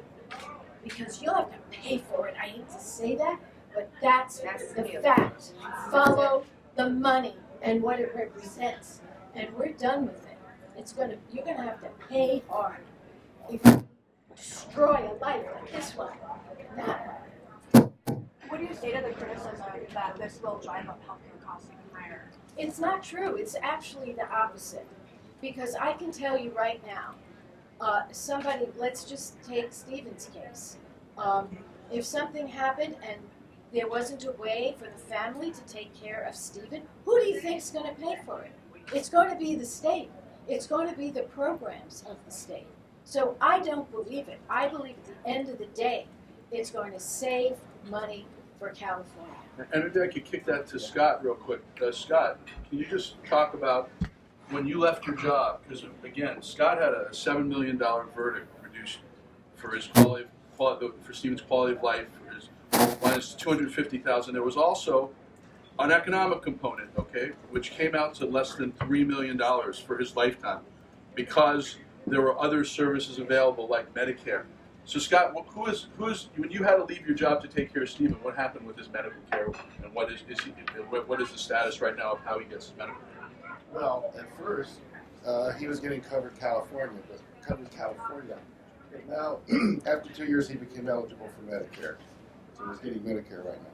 because you'll have to pay for it. I hate to say that, but that's the fact. Follow the money and what it represents, and we're done with it. You're gonna have to pay hard if you destroy a life like this one. What do you say to the criticism that this will drive up healthcare costs even higher? It's not true. It's actually the opposite. Because I can tell you right now, let's just take Stephen's case. If something happened and there wasn't a way for the family to take care of Stephen, who do you think is going to pay for it? It's going to be the state. It's going to be the programs of the state. So I don't believe it. I believe at the end of the day, it's going to save money for California. And if I could kick that to Scott real quick. Scott, can you just talk about when you left your job? Because again, Scott had a $7 million verdict reduced for his for Stephen's quality of life, for his minus $250,000. There was also an economic component, okay, which came out to less than $3 million for his lifetime, because there were other services available like Medicare. So Scott, who is when you had to leave your job to take care of Stephen, what happened with his medical care, and what is the status right now of how he gets his medical care? Well, at first, he was getting covered California. But now, after 2 years, he became eligible for Medicare. So he's getting Medicare right now.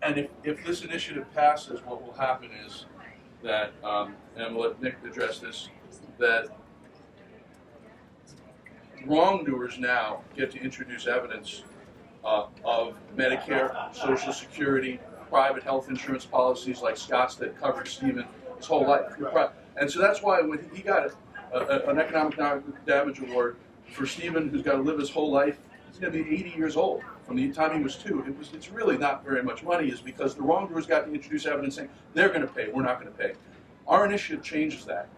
And if this initiative passes, what will happen is that, and we'll let Nick address this, that wrongdoers now get to introduce evidence of Medicare, Social Security, private health insurance policies like Scott's that covered Stephen his whole life. And so that's why when he got an economic damage award for Stephen, who's got to live his whole life, he's going to be 80 years old from the time he was 2. It's really not very much money, is because the wrongdoers got to introduce evidence saying they're going to pay, we're not going to pay. Our initiative changes that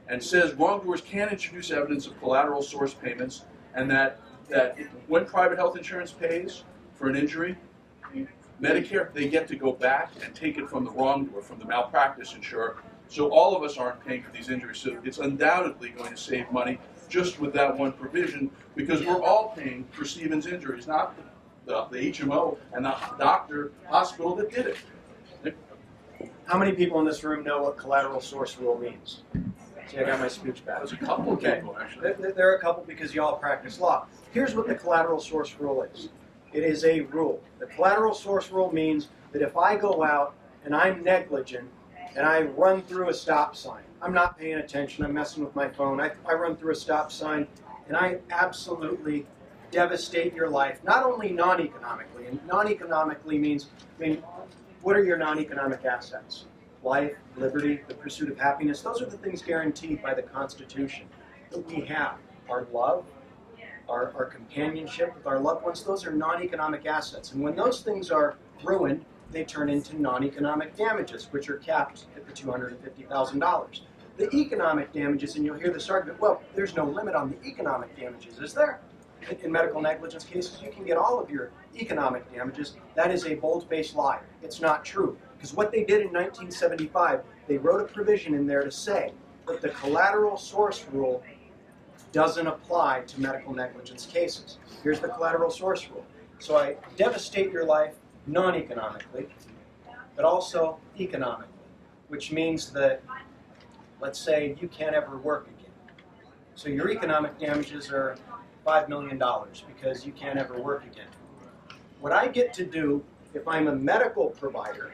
and says wrongdoers can introduce evidence of collateral source payments, and that when private health insurance pays for an injury, Medicare, they get to go back and take it from the wrongdoer, from the malpractice insurer. So all of us aren't paying for these injuries. So it's undoubtedly going to save money just with that one provision, because we're all paying for Stephen's injuries, not the HMO and the doctor, hospital that did it. Nick? How many people in this room know what collateral source rule means? See, I got my speech back. There's a couple of people, actually. There are a couple because you all practice law. Here's what the collateral source rule is. It is a rule. The collateral source rule means that if I go out and I'm negligent and I run through a stop sign, I'm not paying attention, I'm messing with my phone, I run through a stop sign and I absolutely devastate your life, not only non-economically, and non-economically means, what are your non-economic assets? Life, liberty, the pursuit of happiness. Those are the things guaranteed by the Constitution that we have. Our love, our companionship with our loved ones, those are non-economic assets. And when those things are ruined, they turn into non-economic damages, which are capped at the $250,000. The economic damages, and you'll hear this argument, well, there's no limit on the economic damages, is there? In medical negligence cases, you can get all of your economic damages. That is a bold-faced lie. It's not true. Because what they did in 1975, they wrote a provision in there to say that the collateral source rule doesn't apply to medical negligence cases. Here's the collateral source rule. So I devastate your life non-economically, but also economically, which means that, let's say, you can't ever work again. So your economic damages are $5 million because you can't ever work again. What I get to do if I'm a medical provider,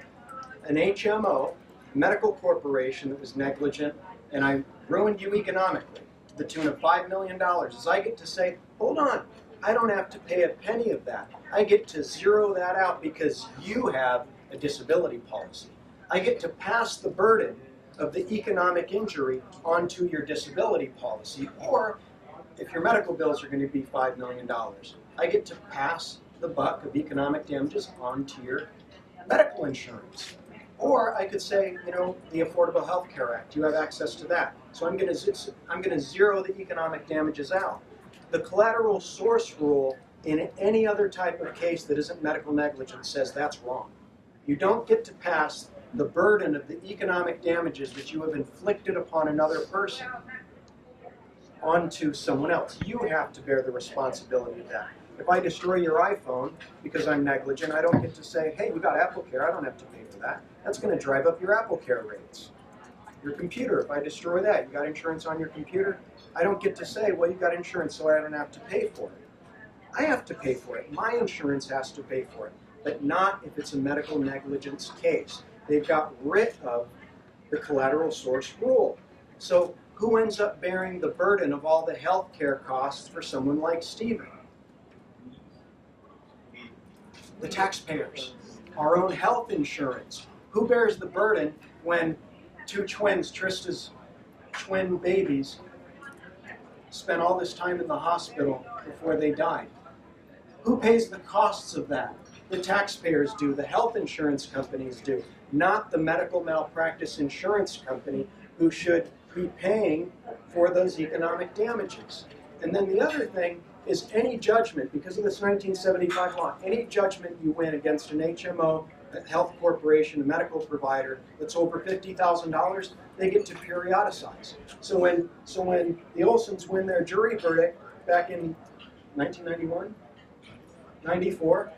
an HMO, medical corporation that was negligent, and I ruined you economically to the tune of $5 million, is I get to say, hold on, I don't have to pay a penny of that. I get to zero that out because you have a disability policy. I get to pass the burden of the economic injury onto your disability policy, or if your medical bills are going to be $5 million, I get to pass the buck of economic damages onto your medical insurance. Or I could say, you know, the Affordable Health Care Act, you have access to that. So I'm going to zero the economic damages out. The collateral source rule in any other type of case that isn't medical negligence says that's wrong. You don't get to pass the burden of the economic damages that you have inflicted upon another person onto someone else. You have to bear the responsibility of that. If I destroy your iPhone because I'm negligent, I don't get to say, hey, we got Apple Care, I don't have to pay for that. That's going to drive up your Apple Care rates. Your computer, if I destroy that, you got insurance on your computer? I don't get to say, well, you got insurance, so I don't have to pay for it. I have to pay for it. My insurance has to pay for it, but not if it's a medical negligence case. They've got rid of the collateral source rule. So who ends up bearing the burden of all the health care costs for someone like Stephen? The taxpayers. Our own health insurance. Who bears the burden when two twins, Trista's twin babies, spent all this time in the hospital before they died? Who pays the costs of that? The taxpayers do, the health insurance companies do, not the medical malpractice insurance company who should be paying for those economic damages. And then the other thing is any judgment, because of this 1975 law, any judgment you win against an HMO, a health corporation, a medical provider that's over $50,000, they get to periodicize. So when the Olsens win their jury verdict back in 1991, 94,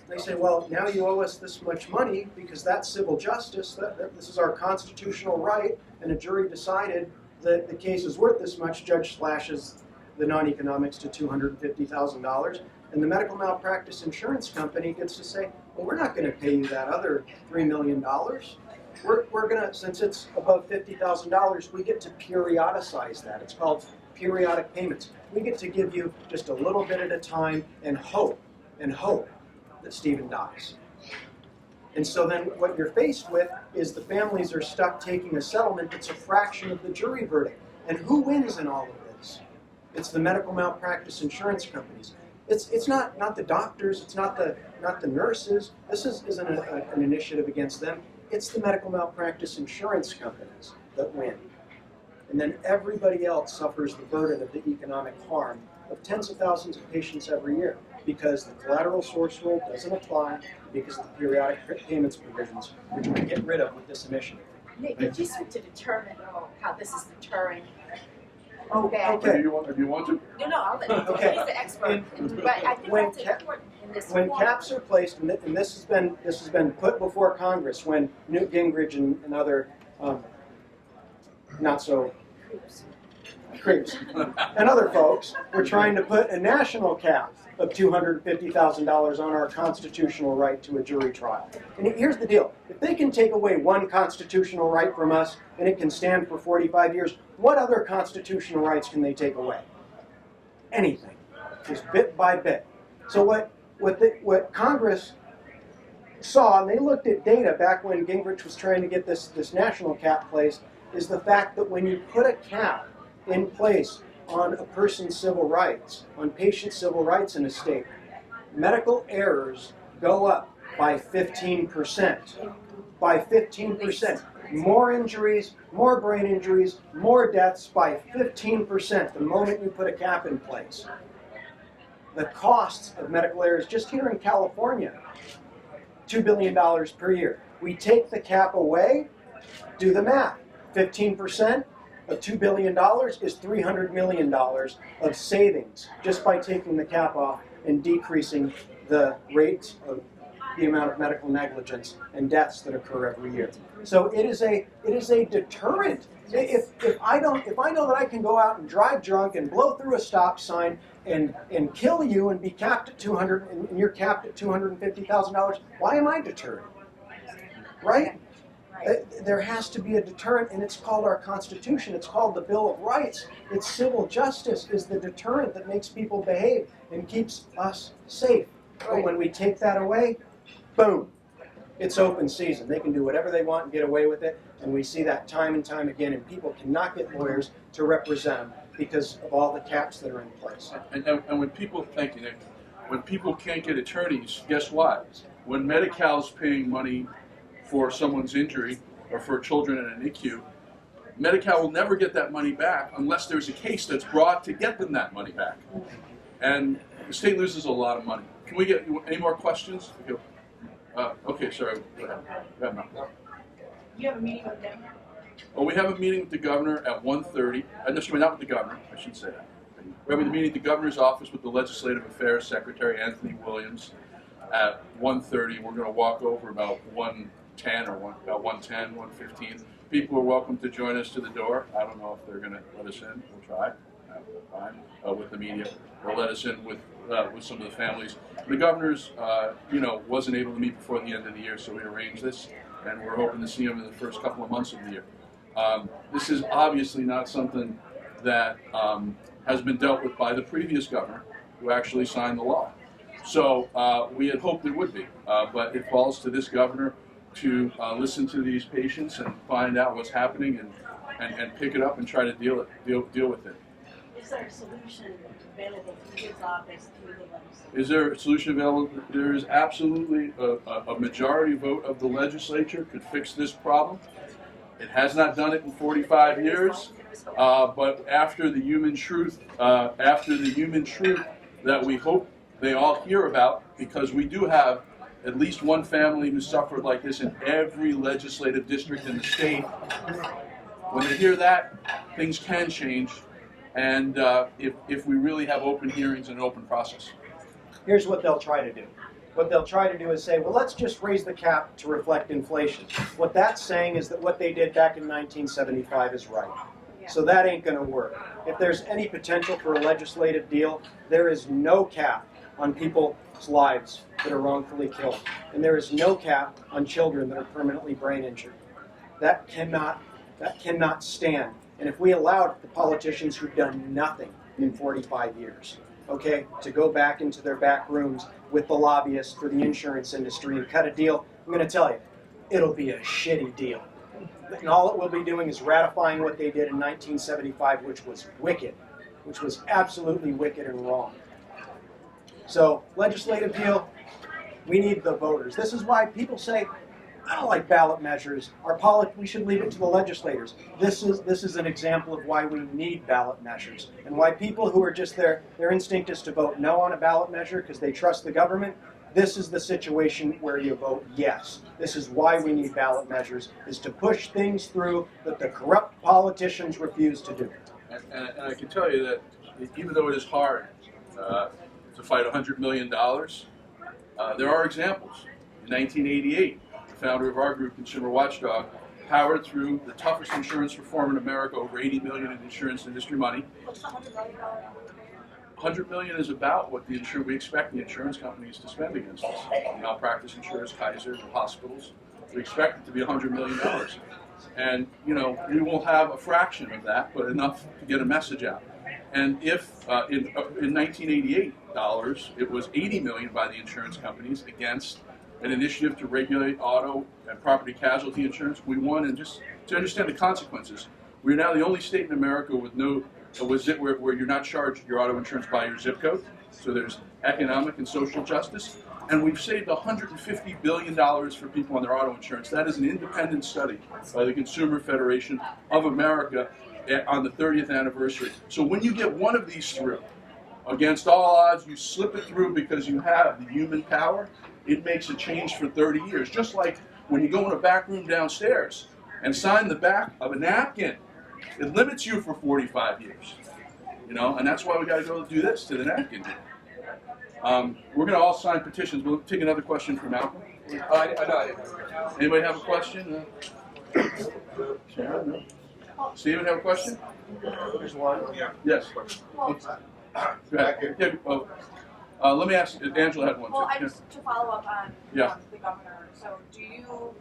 they say, well, now you owe us this much money because that's civil justice, this is our constitutional right, and a jury decided that the case is worth this much. Judge slashes the non-economics to $250,000, and the medical malpractice insurance company gets to say, well, we're not going to pay you that other $3 million. We're going to, since it's above $50,000, we get to periodicize that. It's called periodic payments. We get to give you just a little bit at a time and hope that Stephen dies. And so then what you're faced with is the families are stuck taking a settlement that's a fraction of the jury verdict. And who wins in all of this? It's the medical malpractice insurance companies. It's not the doctors, it's not the nurses. This isn't an initiative against them. It's the medical malpractice insurance companies that win. And then everybody else suffers the burden of the economic harm of tens of thousands of patients every year because the collateral source rule doesn't apply, because of the periodic payments provisions, which we get rid of with this initiative. Nick, if you start to determine how this is deterring, Okay. Do you want to? No, I'll let you. Okay. He's the expert. But I think that's important in this When forum. caps are placed, and this has been put before Congress when Newt Gingrich and other not so creeps and other folks were trying to put a national cap of $250,000 on our constitutional right to a jury trial. And here's the deal. If they can take away one constitutional right from us and it can stand for 45 years, what other constitutional rights can they take away? Anything. Just bit by bit. So what Congress saw, and they looked at data back when Gingrich was trying to get this national cap placed, is the fact that when you put a cap in place on a person's civil rights, on patient civil rights in a state, medical errors go up by 15%. By 15%. More injuries, more brain injuries, more deaths by 15% the moment you put a cap in place. The costs of medical errors just here in California, $2 billion per year. We take the cap away, do the math. 15% of $2 billion is $300 million of savings just by taking the cap off and decreasing the rate of the amount of medical negligence and deaths that occur every year. So it is a deterrent. If I know that I can go out and drive drunk and blow through a stop sign and kill you and be capped at $200 and you're capped at $250,000, why am I deterred? Right? There has to be a deterrent, and it's called our Constitution. It's called the Bill of Rights. It's civil justice is the deterrent that makes people behave and keeps us safe. But when we take that away, boom, it's open season. They can do whatever they want and get away with it, and we see that time and time again, and people cannot get lawyers to represent them because of all the caps that are in place. And when people, thank you, Nick, when people can't get attorneys, guess what? When Medi-Cal's paying money for someone's injury or for children in an NICU, Medi-Cal will never get that money back unless there's a case that's brought to get them that money back. And the state loses a lot of money. Can we get any more questions? Okay, sorry. Go ahead. You have a meeting with them? Well, we have a meeting with the governor at 1:30. No, not with the governor. I should say that. We're having a meeting at the governor's office with the Legislative Affairs Secretary, Anthony Williams, at 1:30. We're going to walk over about 1:10 or about 1:10, 1:15. People are welcome to join us to the door. I don't know if they're going to let us in. We'll try. Fine. With the media. They'll let us in with some of the families. The governor's, wasn't able to meet before the end of the year, so we arranged this, and we're hoping to see him in the first couple of months of the year. This is obviously not something that has been dealt with by the previous governor, who actually signed the law. So we had hoped it would be, but it falls to this governor to listen to these patients and find out what's happening and pick it up and try to deal with it. Is there a solution available from his office to the legislature? Is there a solution available? There is absolutely a majority vote of the legislature could fix this problem. It has not done it in 45 years, but after the human truth that we hope they all hear about, because we do have at least one family who suffered like this in every legislative district in the state. When they hear that, things can change, and if we really have open hearings and an open process. Here's what they'll try to do. What they'll try to do is say, well, let's just raise the cap to reflect inflation. What that's saying is that what they did back in 1975 is right. So that ain't going to work. If there's any potential for a legislative deal, there is no cap on people's lives that are wrongfully killed. And there is no cap on children that are permanently brain injured. That cannot stand. And if we allowed the politicians who've done nothing in 45 years, okay, to go back into their back rooms with the lobbyists for the insurance industry and cut a deal, I'm going to tell you, it'll be a shitty deal. And all it will be doing is ratifying what they did in 1975, which was wicked, which was absolutely wicked and wrong. So, legislative deal, we need the voters. This is why people say, I don't like ballot measures. We should leave it to the legislators. This is an example of why we need ballot measures, and why people who are just their instinct is to vote no on a ballot measure because they trust the government. This is the situation where you vote yes. This is why we need ballot measures, is to push things through that the corrupt politicians refuse to do. And I can tell you that even though it is hard to fight $100 million, there are examples. In 1988, the founder of our group, ConsumerWatchdog, powered through the toughest insurance reform in America, over $80 million in insurance industry money. What's the $100 million? $100 million is about what we expect the insurance companies to spend against us. The malpractice insurers, Kaiser, the hospitals. We expect it to be $100 million. And, we will have a fraction of that, but enough to get a message out. And if in 1988 dollars, it was $80 million by the insurance companies against an initiative to regulate auto and property casualty insurance, we won. And just to understand the consequences, we're now the only state in America with no where you're not charged your auto insurance by your zip code. So there's economic and social justice. And we've saved $150 billion for people on their auto insurance. That is an independent study by the Consumer Federation of America on the 30th anniversary. So when you get one of these through, against all odds, you slip it through because you have the human power, it makes a change for 30 years. Just like when you go in a back room downstairs and sign the back of a napkin, it limits you for 45 years. You know, and that's why we got to go do this to the napkin. We're going to all sign petitions. We'll take another question from Malcolm. Anybody have a question? Sharon, no? Steven, have a question? There's one. Yeah. Yes. Well, Go ahead. Yeah, let me ask, Angela had one too. well, I just to follow up on Yeah. The governor. So, do you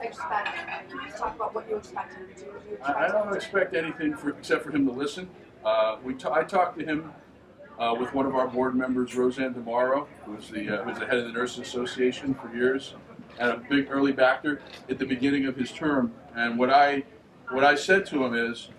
expect? Can you just talk about what you expect him to do? Do you expect I don't him to- expect anything except for him to listen. I talked to him with one of our board members, Roseanne DeMauro, who's the head of the Nurses Association for years, and a big early backer at the beginning of his term. And what I said to him is,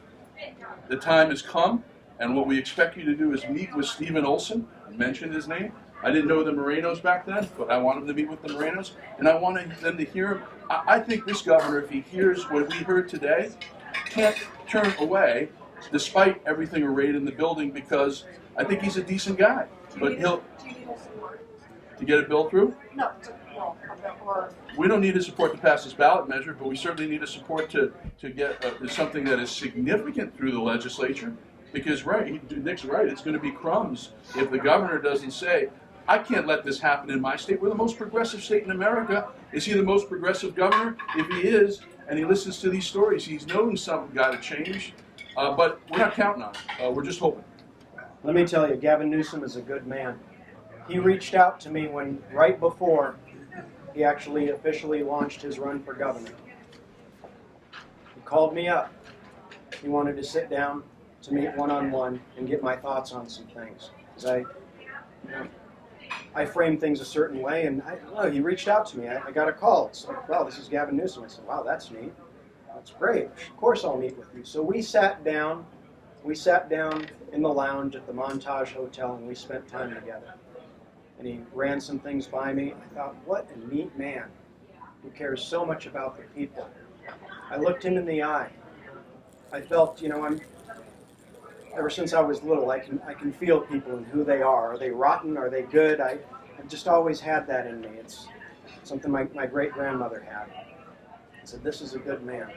the time has come, and what we expect you to do is meet with Stephen Olsen. I mentioned his name. I didn't know the Morenos back then, but I wanted to meet with the Morenos, and I wanted them to hear him. I think this governor, if he hears what we heard today, can't turn away, despite everything arrayed in the building, because I think he's a decent guy. But Do you need his support? to get a bill through, No, or we don't need his support to pass this ballot measure, but we certainly need his support to get something that is significant through the legislature. Because Nick's right, it's going to be crumbs if the governor doesn't say, I can't let this happen in my state. We're the most progressive state in America. Is he the most progressive governor? If he is, and he listens to these stories, he's known something got to change. But we're not counting on it. We're just hoping. Let me tell you, Gavin Newsom is a good man. He reached out to me right before he actually officially launched his run for governor. He called me up. He wanted to sit down to meet one-on-one and get my thoughts on some things. Because I frame things a certain way, and he reached out to me. I got a call. It's like, wow, this is Gavin Newsom. I said, wow, that's neat. That's great. Of course I'll meet with you. So we sat down. We sat down in the lounge at the Montage Hotel, and we spent time together. And he ran some things by me. I thought, what a neat man who cares so much about the people. I looked him in the eye. I felt, ever since I was little, I can feel people and who they are. Are they rotten? Are they good? I've just always had that in me. It's something my great-grandmother had. I said, this is a good man.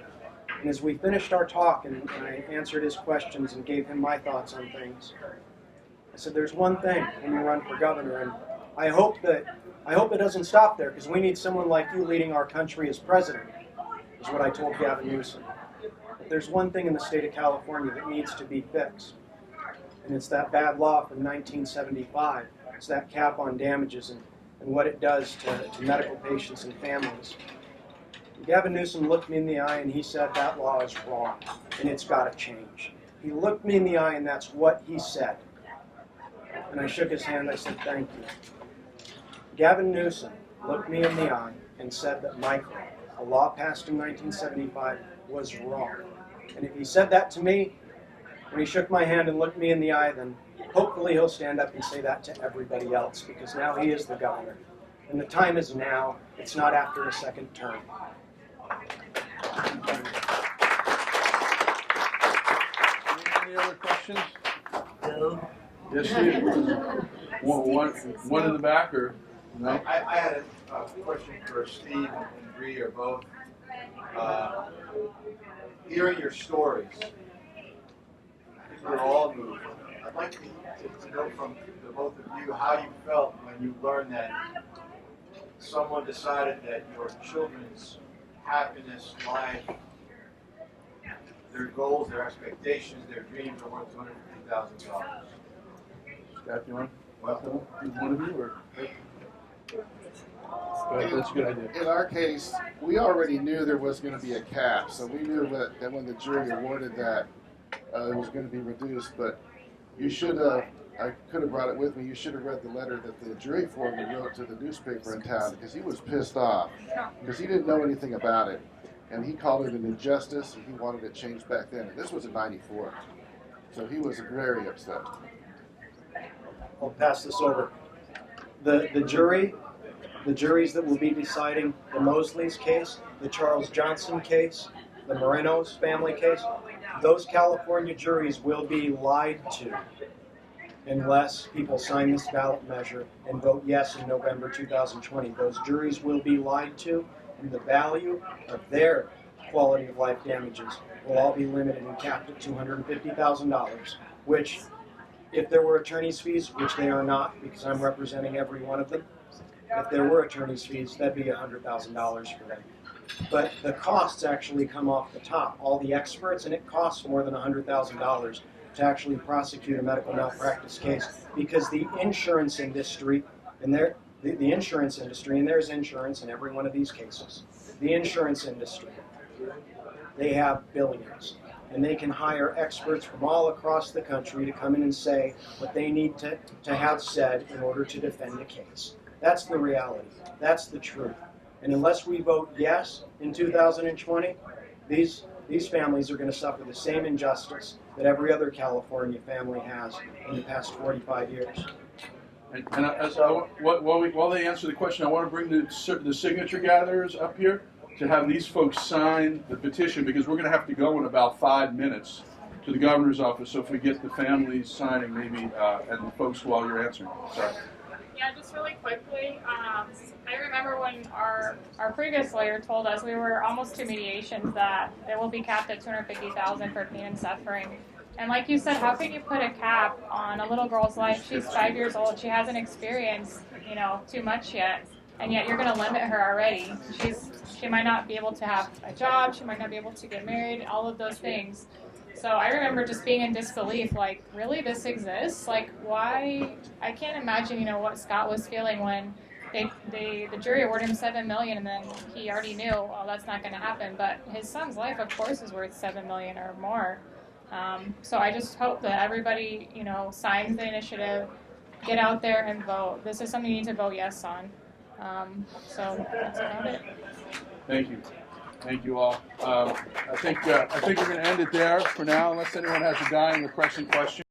And as we finished our talk and I answered his questions and gave him my thoughts on things, I said, there's one thing when you run for governor, and I hope it doesn't stop there, because we need someone like you leading our country as president, is what I told Gavin Newsom. But there's one thing in the state of California that needs to be fixed, and it's that bad law from 1975. It's that cap on damages and what it does to medical patients and families. Gavin Newsom looked me in the eye and he said that law is wrong and it's got to change. He looked me in the eye and that's what he said. And I shook his hand. I said, thank you. Gavin Newsom looked me in the eye and said that Michael, a law passed in 1975, was wrong. And if he said that to me, when he shook my hand and looked me in the eye, then hopefully he'll stand up and say that to everybody else, because now he is the governor. And the time is now. It's not after a second term. Any other questions? No. Yes, Steve. One in the back, or no? I had a question for Steve and Bree, or both. Hearing your stories, I think we're all moved. I'd like to know from the both of you how you felt when you learned that someone decided that your children's happiness, life, their goals, their expectations, their dreams are worth $250,000. Scott, you want one of you, or? That's a good idea. In our case, we already knew there was going to be a cap, so we knew that when the jury awarded that, it was going to be reduced. But you should have, I could have brought it with me, you should have read the letter that the jury foreman wrote to the newspaper in town, because he was pissed off, because he didn't know anything about it. And he called it an injustice, and he wanted it changed back then. And this was in '94. So he was very upset. I'll pass this over. The juries that will be deciding the Mosley's case, the Charles Johnson case, the Moreno's family case, those California juries will be lied to unless people sign this ballot measure and vote yes in November 2020. Those juries will be lied to, and the value of their quality of life damages will all be limited and capped at $250,000, which, if there were attorney's fees, which they are not because I'm representing every one of them, if there were attorney's fees, that'd be $100,000 for them. But the costs actually come off the top, all the experts, and it costs more than $100,000 to actually prosecute a medical malpractice case because the insurance industry, and the insurance industry, and there's insurance in every one of these cases, the insurance industry, they have billions. And they can hire experts from all across the country to come in and say what they need to have said in order to defend the case. That's the reality. That's the truth. And unless we vote yes in 2020, these families are going to suffer the same injustice that every other California family has in the past 45 years. While they answer the question, I want to bring the signature gatherers up here to have these folks sign the petition, because we're going to have to go in about 5 minutes to the governor's office. So if we get the families signing, maybe, and the folks while you're answering. Sorry. Yeah, just really quickly, I remember when our previous lawyer told us we were almost to mediations that it will be capped at $250,000 for pain and suffering. And like you said, how can you put a cap on a little girl's life? She's 5 years old. She hasn't experienced, too much yet, and yet you're going to limit her already. She might not be able to have a job. She might not be able to get married. All of those things. So I remember just being in disbelief, like, really, this exists? Like, why? I can't imagine, what Scott was feeling when the jury awarded him $7 million, and then he already knew, oh, that's not going to happen. But his son's life, of course, is worth $7 million or more. So I just hope that everybody, signs the initiative, get out there and vote. This is something you need to vote yes on. So that's about it. Thank you. Thank you all. I think we're going to end it there for now, unless anyone has a dying or pressing question.